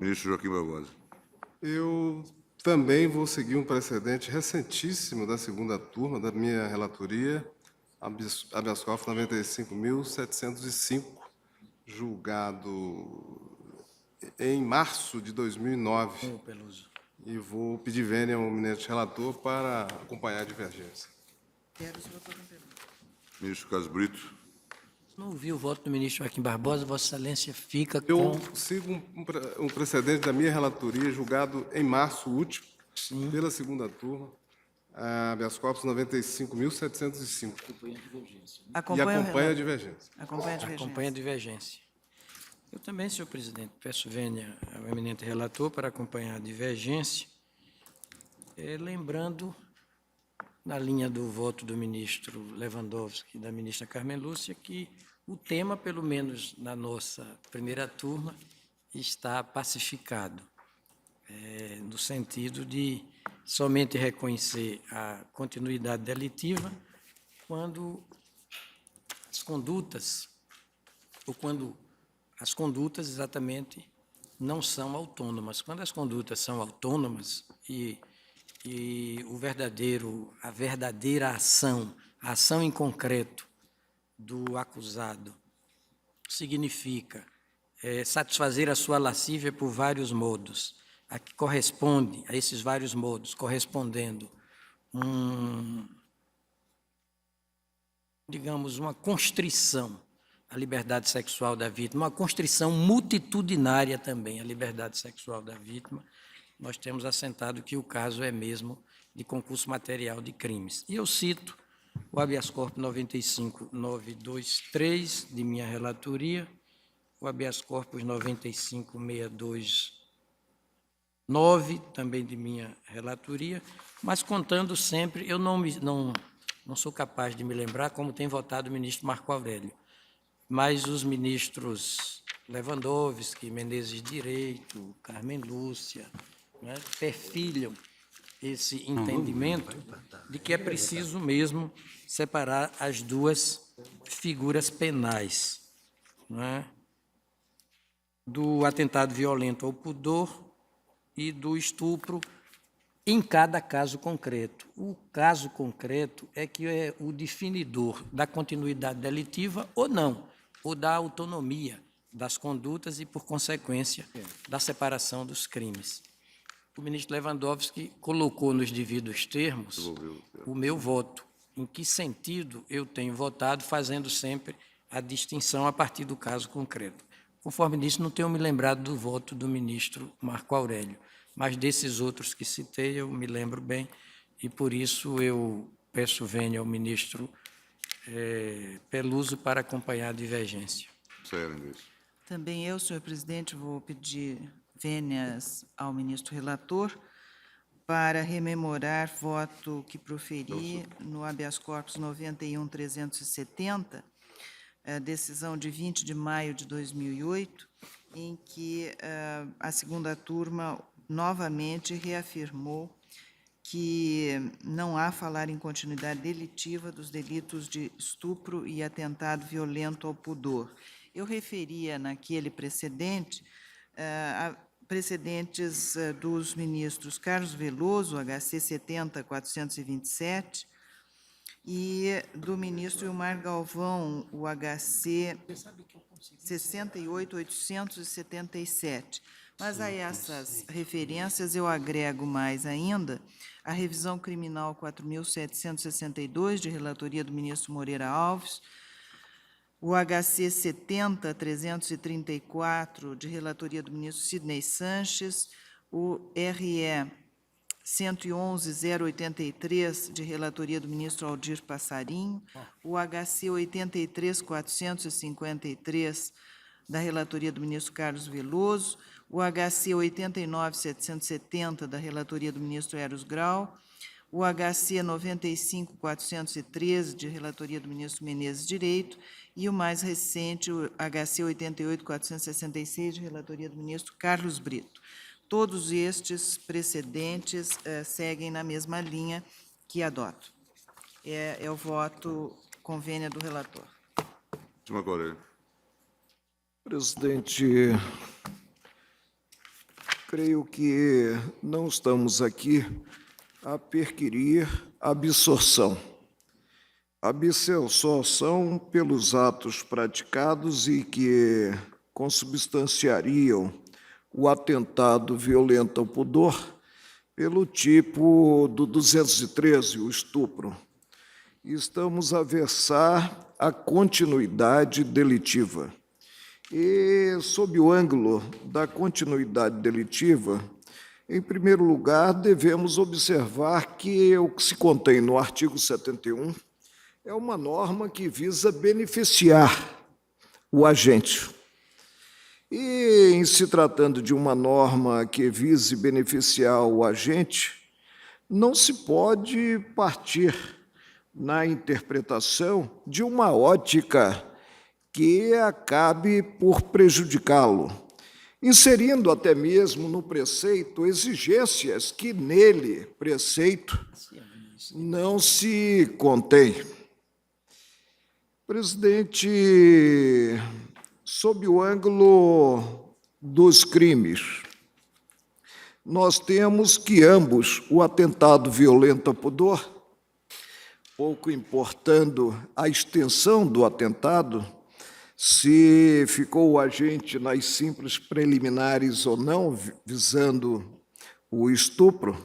Ministro Joaquim Barbosa. Eu também vou seguir um precedente recentíssimo da segunda turma da minha relatoria, habeas corpus 95.705, julgado em março de 2009. E vou pedir vênia ao eminente relator para acompanhar a divergência. Ministro Carlos Brito. Não ouvi o voto do ministro Joaquim Barbosa, Vossa Excelência fica com... Eu sigo um precedente da minha relatoria, julgado em março último, pela segunda turma, habeas corpus 95.705. Acompanha a divergência. Acompanha a divergência. Eu também, senhor presidente, peço vênia ao eminente relator para acompanhar a divergência, lembrando, na linha do voto do ministro Lewandowski e da ministra Carmen Lúcia, que o tema, pelo menos na nossa primeira turma, está pacificado, no sentido de somente reconhecer a continuidade delitiva quando as condutas, ou quando as condutas exatamente não são autônomas. Quando as condutas são autônomas e a verdadeira ação, a ação em concreto do acusado significa satisfazer a sua lascívia por vários modos, a que corresponde a esses vários modos, correspondendo digamos, uma constrição à liberdade sexual da vítima, uma constrição multitudinária também à liberdade sexual da vítima, nós temos assentado que o caso é mesmo de concurso material de crimes. E eu cito o habeas corpus 95.923, de minha relatoria, o habeas corpus 95.629, também de minha relatoria, mas contando sempre, eu não sou capaz de me lembrar como tem votado o ministro Marco Aurélio, mas os ministros Lewandowski, Menezes Direito, Carmen Lúcia, perfilham esse entendimento de que é preciso mesmo separar as duas figuras penais, do atentado violento ao pudor e do estupro em cada caso concreto. O caso concreto é que é o definidor da continuidade delitiva ou não, ou da autonomia das condutas e, por consequência, da separação dos crimes. O ministro Lewandowski colocou nos devidos termos o meu voto. Em que sentido eu tenho votado, fazendo sempre a distinção a partir do caso concreto. Conforme disse, não tenho me lembrado do voto do ministro Marco Aurélio, mas desses outros que citei eu me lembro bem, e por isso eu peço vênia ao ministro Peluso para acompanhar a divergência. Também eu, senhor presidente, vou pedir vênias ao ministro relator para rememorar voto que proferi no habeas corpus 91.370, decisão de 20 de maio de 2008, em que a segunda turma novamente reafirmou que não há falar em continuidade delitiva dos delitos de estupro e atentado violento ao pudor. Eu referia naquele precedente a precedentes dos ministros Carlos Veloso, HC 70.427, e do ministro Ilmar Galvão, o HC 68.877. Mas a essas referências eu agrego mais ainda a revisão criminal 4.762, de relatoria do ministro Moreira Alves, o HC 70.334, de relatoria do ministro Sidney Sanches, o RE 111.083, de relatoria do ministro Aldir Passarinho, o HC 83.453, da relatoria do ministro Carlos Veloso, o HC 89.770, da relatoria do ministro Eros Grau, o HC 95.413, de relatoria do ministro Menezes Direito, e o mais recente, o HC 88.466, de relatoria do ministro Carlos Brito. Todos estes precedentes seguem na mesma linha que adoto. É o voto convênio do relator. Presidente, creio que não estamos aqui a perquirir absorção. Absorção pelos atos praticados e que consubstanciariam o atentado violento ao pudor pelo tipo do 213, o estupro. Estamos a versar a continuidade delitiva. E, sob o ângulo da continuidade delitiva, em primeiro lugar, devemos observar que o que se contém no artigo 71 é uma norma que visa beneficiar o agente. E, em se tratando de uma norma que vise beneficiar o agente, não se pode partir na interpretação de uma ótica que acabe por prejudicá-lo, inserindo até mesmo no preceito exigências que nele, preceito, não se contém. Presidente, sob o ângulo dos crimes, nós temos que ambos, o atentado violento ao pudor, pouco importando a extensão do atentado, se ficou o agente nas simples preliminares ou não, visando o estupro,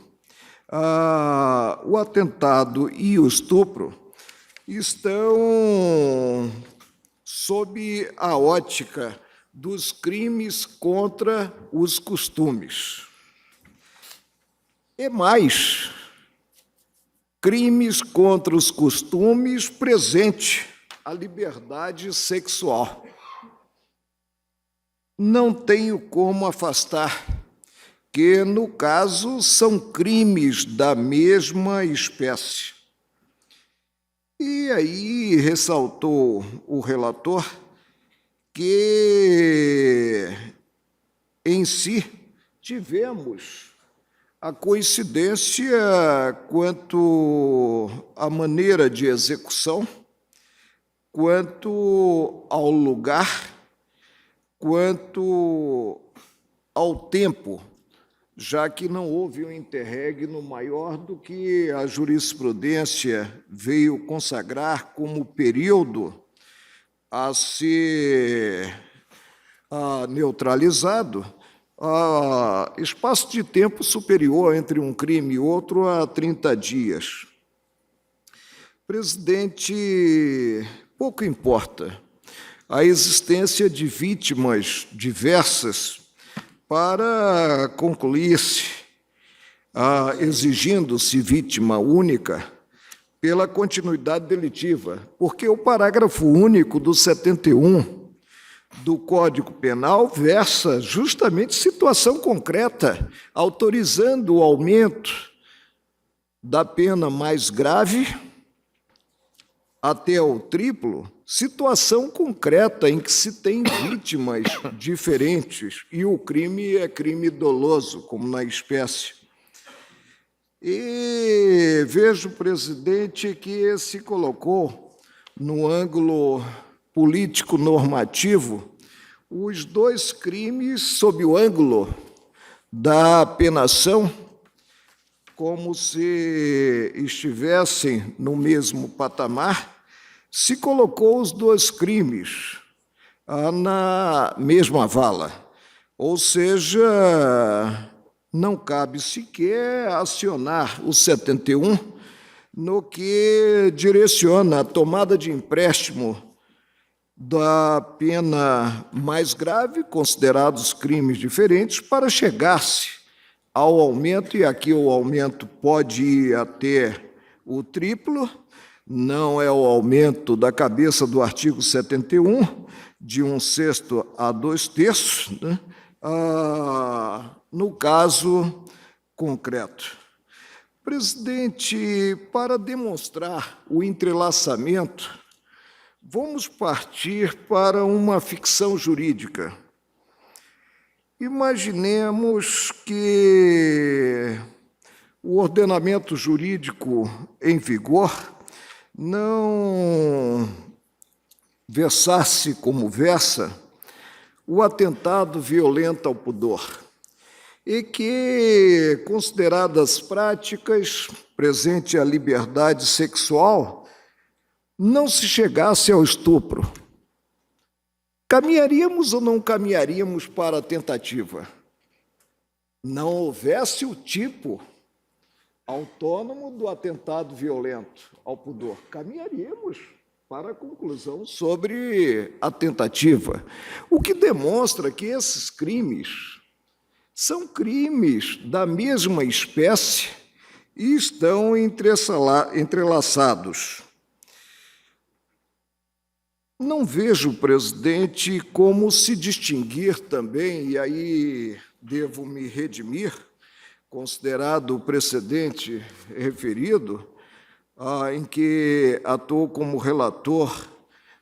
o atentado e o estupro estão sob a ótica dos crimes contra os costumes. E mais, crimes contra os costumes presente a liberdade sexual. Não tenho como afastar que, no caso, são crimes da mesma espécie. E aí ressaltou o relator que, em si, tivemos a coincidência quanto à maneira de execução, quanto ao lugar, quanto ao tempo, já que não houve um interregno maior do que a jurisprudência veio consagrar como período a ser neutralizado, espaço de tempo superior entre um crime e outro a 30 dias. Presidente, pouco importa a existência de vítimas diversas para concluir-se, exigindo-se vítima única, pela continuidade delitiva, porque o parágrafo único do 71 do Código Penal versa justamente situação concreta, autorizando o aumento da pena mais grave até o triplo, situação concreta em que se tem vítimas diferentes e o crime é crime doloso, como na espécie. E vejo, presidente, que se colocou no ângulo político-normativo os dois crimes sob o ângulo da penação, como se estivessem no mesmo patamar, se colocou os dois crimes na mesma vala. Ou seja, não cabe sequer acionar o 71 no que direciona a tomada de empréstimo da pena mais grave, considerados crimes diferentes, para chegar-se ao aumento, e aqui o aumento pode ir até o triplo, não é o aumento da cabeça do artigo 71, de 1/6 a 2/3, né? No caso concreto. Presidente, para demonstrar o entrelaçamento, vamos partir para uma ficção jurídica. Imaginemos que o ordenamento jurídico em vigor não versasse como versa o atentado violento ao pudor. e que, consideradas práticas presente a liberdade sexual, não se chegasse ao estupro. Caminharíamos ou não caminharíamos para a tentativa? Não houvesse o tipo autônomo do atentado violento ao pudor, caminharíamos para a conclusão sobre a tentativa, o que demonstra que esses crimes são crimes da mesma espécie e estão entrelaçados. Não vejo, presidente, como se distinguir também, e aí devo me redimir, considerado o precedente referido, em que atuou como relator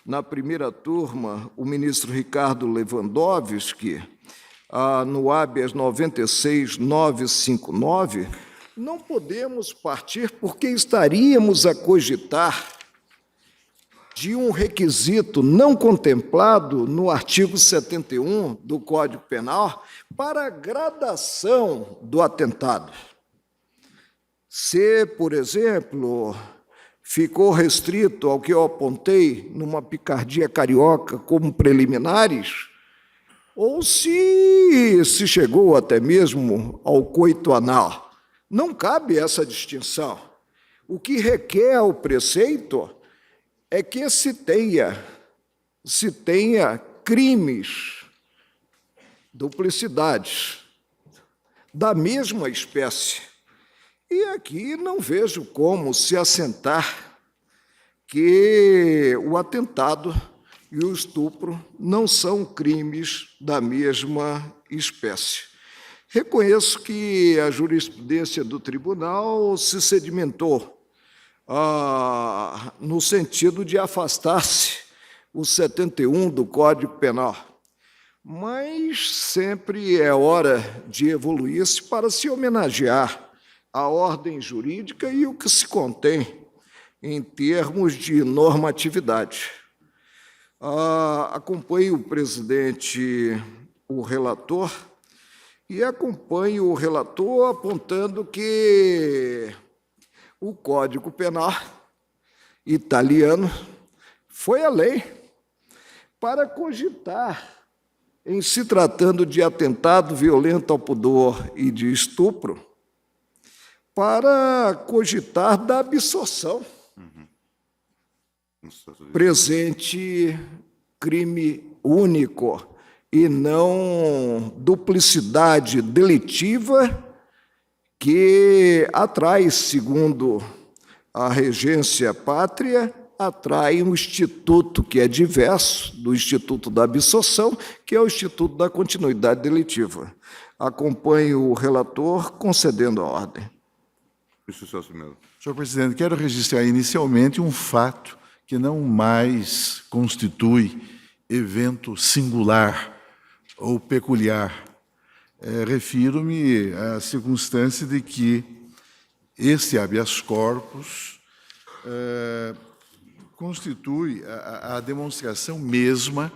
na primeira turma o ministro Ricardo Lewandowski, no habeas 96.959, não podemos partir porque estaríamos a cogitar de um requisito não contemplado no artigo 71 do Código Penal para a gradação do atentado. Se, por exemplo, ficou restrito ao que eu apontei numa picardia carioca como preliminares, ou se chegou até mesmo ao coito anal. Não cabe essa distinção. O que requer o preceito é que se tenha crimes, duplicidades, da mesma espécie. E aqui não vejo como se assentar que o atentado e o estupro não são crimes da mesma espécie. Reconheço que a jurisprudência do tribunal se sedimentou no sentido de afastar-se o 71 do Código Penal. Mas sempre é hora de evoluir-se para se homenagear a ordem jurídica e o que se contém em termos de normatividade. Acompanho o presidente, o relator, e acompanho o relator apontando que o Código Penal italiano foi a lei para cogitar, em se tratando de atentado violento ao pudor e de estupro, para cogitar da absorção. Presente crime único e não duplicidade delitiva que atrai, segundo a regência pátria, atrai um instituto que é diverso do Instituto da Absorção, que é o Instituto da Continuidade Delitiva. Acompanho o relator concedendo a ordem. Senhor presidente, quero registrar inicialmente um fato que não mais constitui evento singular ou peculiar. Refiro-me à circunstância de que este habeas corpus constitui a demonstração mesma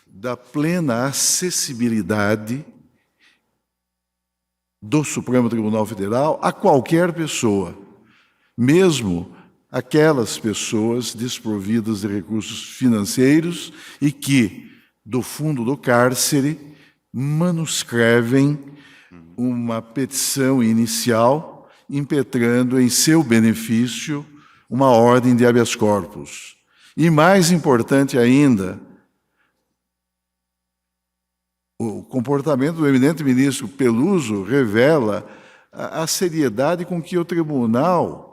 da plena acessibilidade do Supremo Tribunal Federal a qualquer pessoa, mesmo aquelas pessoas desprovidas de recursos financeiros e que, do fundo do cárcere, manuscrevem uma petição inicial impetrando em seu benefício uma ordem de habeas corpus. E, mais importante ainda, o comportamento do eminente ministro Peluso revela a seriedade com que o tribunal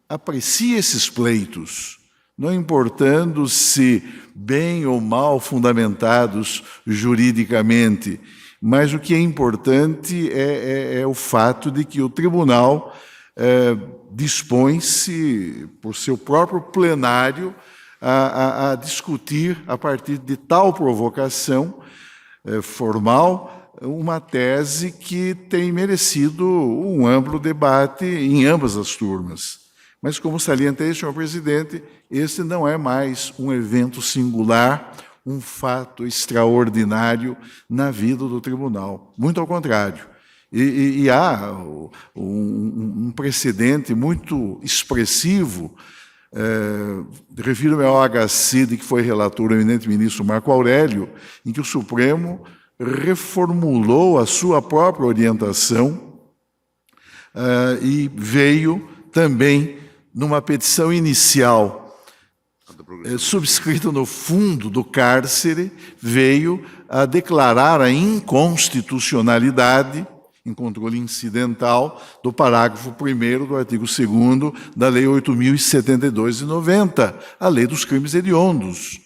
aprecia esses pleitos, não importando se bem ou mal fundamentados juridicamente, mas o que é importante é o fato de que o tribunal dispõe-se, por seu próprio plenário, a discutir, a partir de tal provocação formal, uma tese que tem merecido um amplo debate em ambas as turmas. Mas, como salientei, senhor presidente, esse não é mais um evento singular, um fato extraordinário na vida do tribunal. Muito ao contrário, E há um precedente muito expressivo, refiro-me ao HC, de que foi relator o eminente ministro Marco Aurélio, em que o Supremo reformulou a sua própria orientação e veio também numa petição inicial subscrita no fundo do cárcere, veio a declarar a inconstitucionalidade, em controle incidental, do parágrafo 1º do artigo 2º da Lei 8.072 de 90, a Lei dos Crimes Hediondos.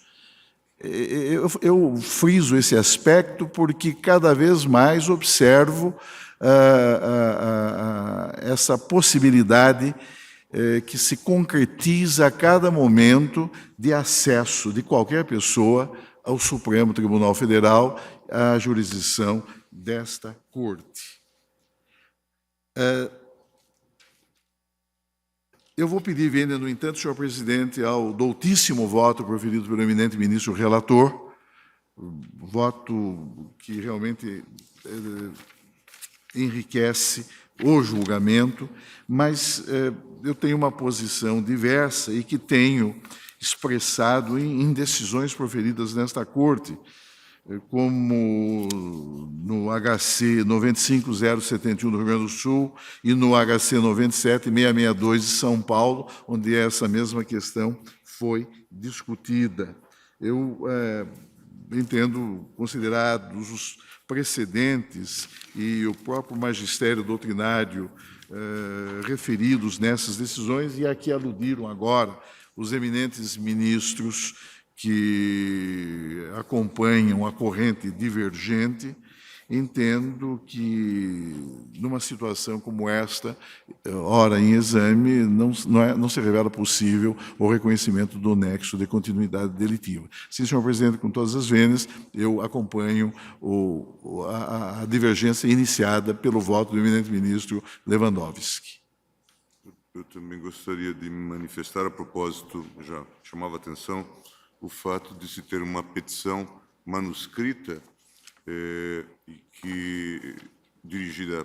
Eu friso esse aspecto porque cada vez mais observo essa possibilidade que se concretiza a cada momento de acesso de qualquer pessoa ao Supremo Tribunal Federal, à jurisdição desta Corte. Eu vou pedir vênia, no entanto, senhor presidente, ao doutíssimo voto proferido pelo eminente ministro relator, voto que realmente enriquece o julgamento, mas eu tenho uma posição diversa e que tenho expressado em decisões proferidas nesta Corte, como no HC 95071 do Rio Grande do Sul e no HC 97662 de São Paulo, onde essa mesma questão foi discutida. Eu entendo, considerados os precedentes e o próprio magistério doutrinário referidos nessas decisões, e aqui aludiram agora os eminentes ministros que acompanham a corrente divergente, entendo que, numa situação como esta, ora em exame, não se revela possível o reconhecimento do nexo de continuidade delitiva. Sim, senhor presidente, com todas as vênias, eu acompanho a divergência iniciada pelo voto do eminente ministro Lewandowski. Eu também gostaria de me manifestar a propósito, já chamava a atenção, o fato de se ter uma petição manuscrita dirigida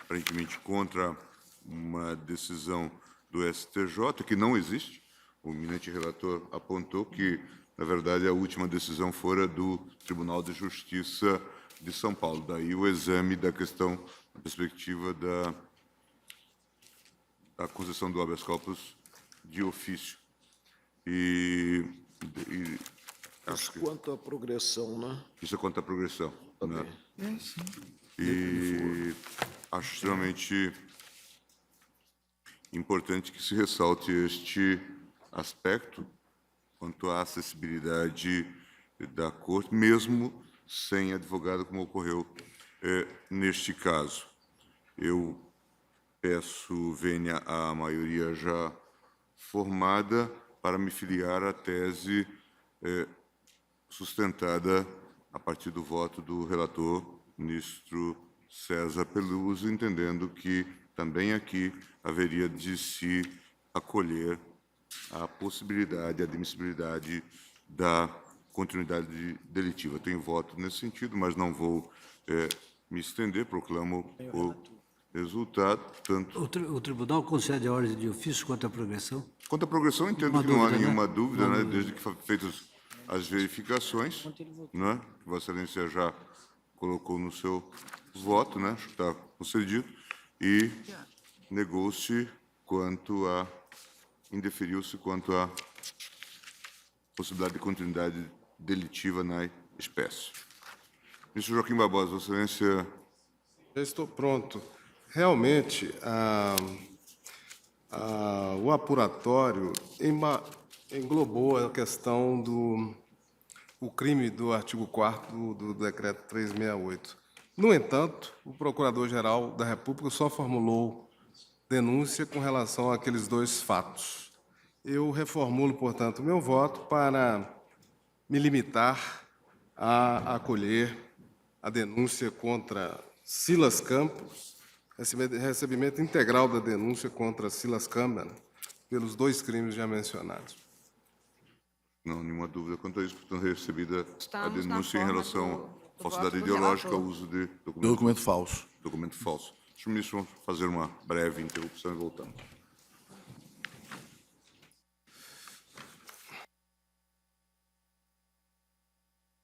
aparentemente contra uma decisão do STJ, que não existe. O eminente relator apontou que, na verdade, a última decisão fora do Tribunal de Justiça de São Paulo. Daí o exame da questão, na perspectiva da concessão do habeas corpus de ofício. Isso quanto à progressão, né? Isso é quanto à progressão. Né? E acho extremamente importante que se ressalte este aspecto quanto à acessibilidade da Corte, mesmo sem advogado, como ocorreu neste caso. Eu peço vênia à maioria já formada para me filiar à tese sustentada a partir do voto do relator, ministro César Peluso, entendendo que também aqui haveria de se acolher a possibilidade, a admissibilidade da continuidade delitiva. Tenho voto nesse sentido, mas não vou me estender, proclamo o resultado. Tanto... O tribunal concede a ordem de ofício quanto à progressão? Quanto à progressão, entendo que não há nenhuma dúvida, né, desde que feitas as verificações, né, que Vossa Excelência já colocou no seu voto, né, acho que está concedido, e negou-se quanto a, indeferiu-se quanto à possibilidade de continuidade delitiva na espécie. Ministro Joaquim Barbosa, Vossa Excelência... Já estou pronto. Realmente, o apuratório englobou a questão do crime do artigo 4º do Decreto 368. No entanto, o Procurador-Geral da República só formulou denúncia com relação àqueles dois fatos. Eu reformulo, portanto, o meu voto para me limitar a acolher a denúncia contra Silas Campos, recebimento integral da denúncia contra Silas Campos pelos dois crimes já mencionados. Não, nenhuma dúvida quanto a isso. Portanto, recebida a denúncia em relação à falsidade ideológica, ao uso de documento falso. documento falso. Senhor ministro, vamos fazer uma breve interrupção e voltamos.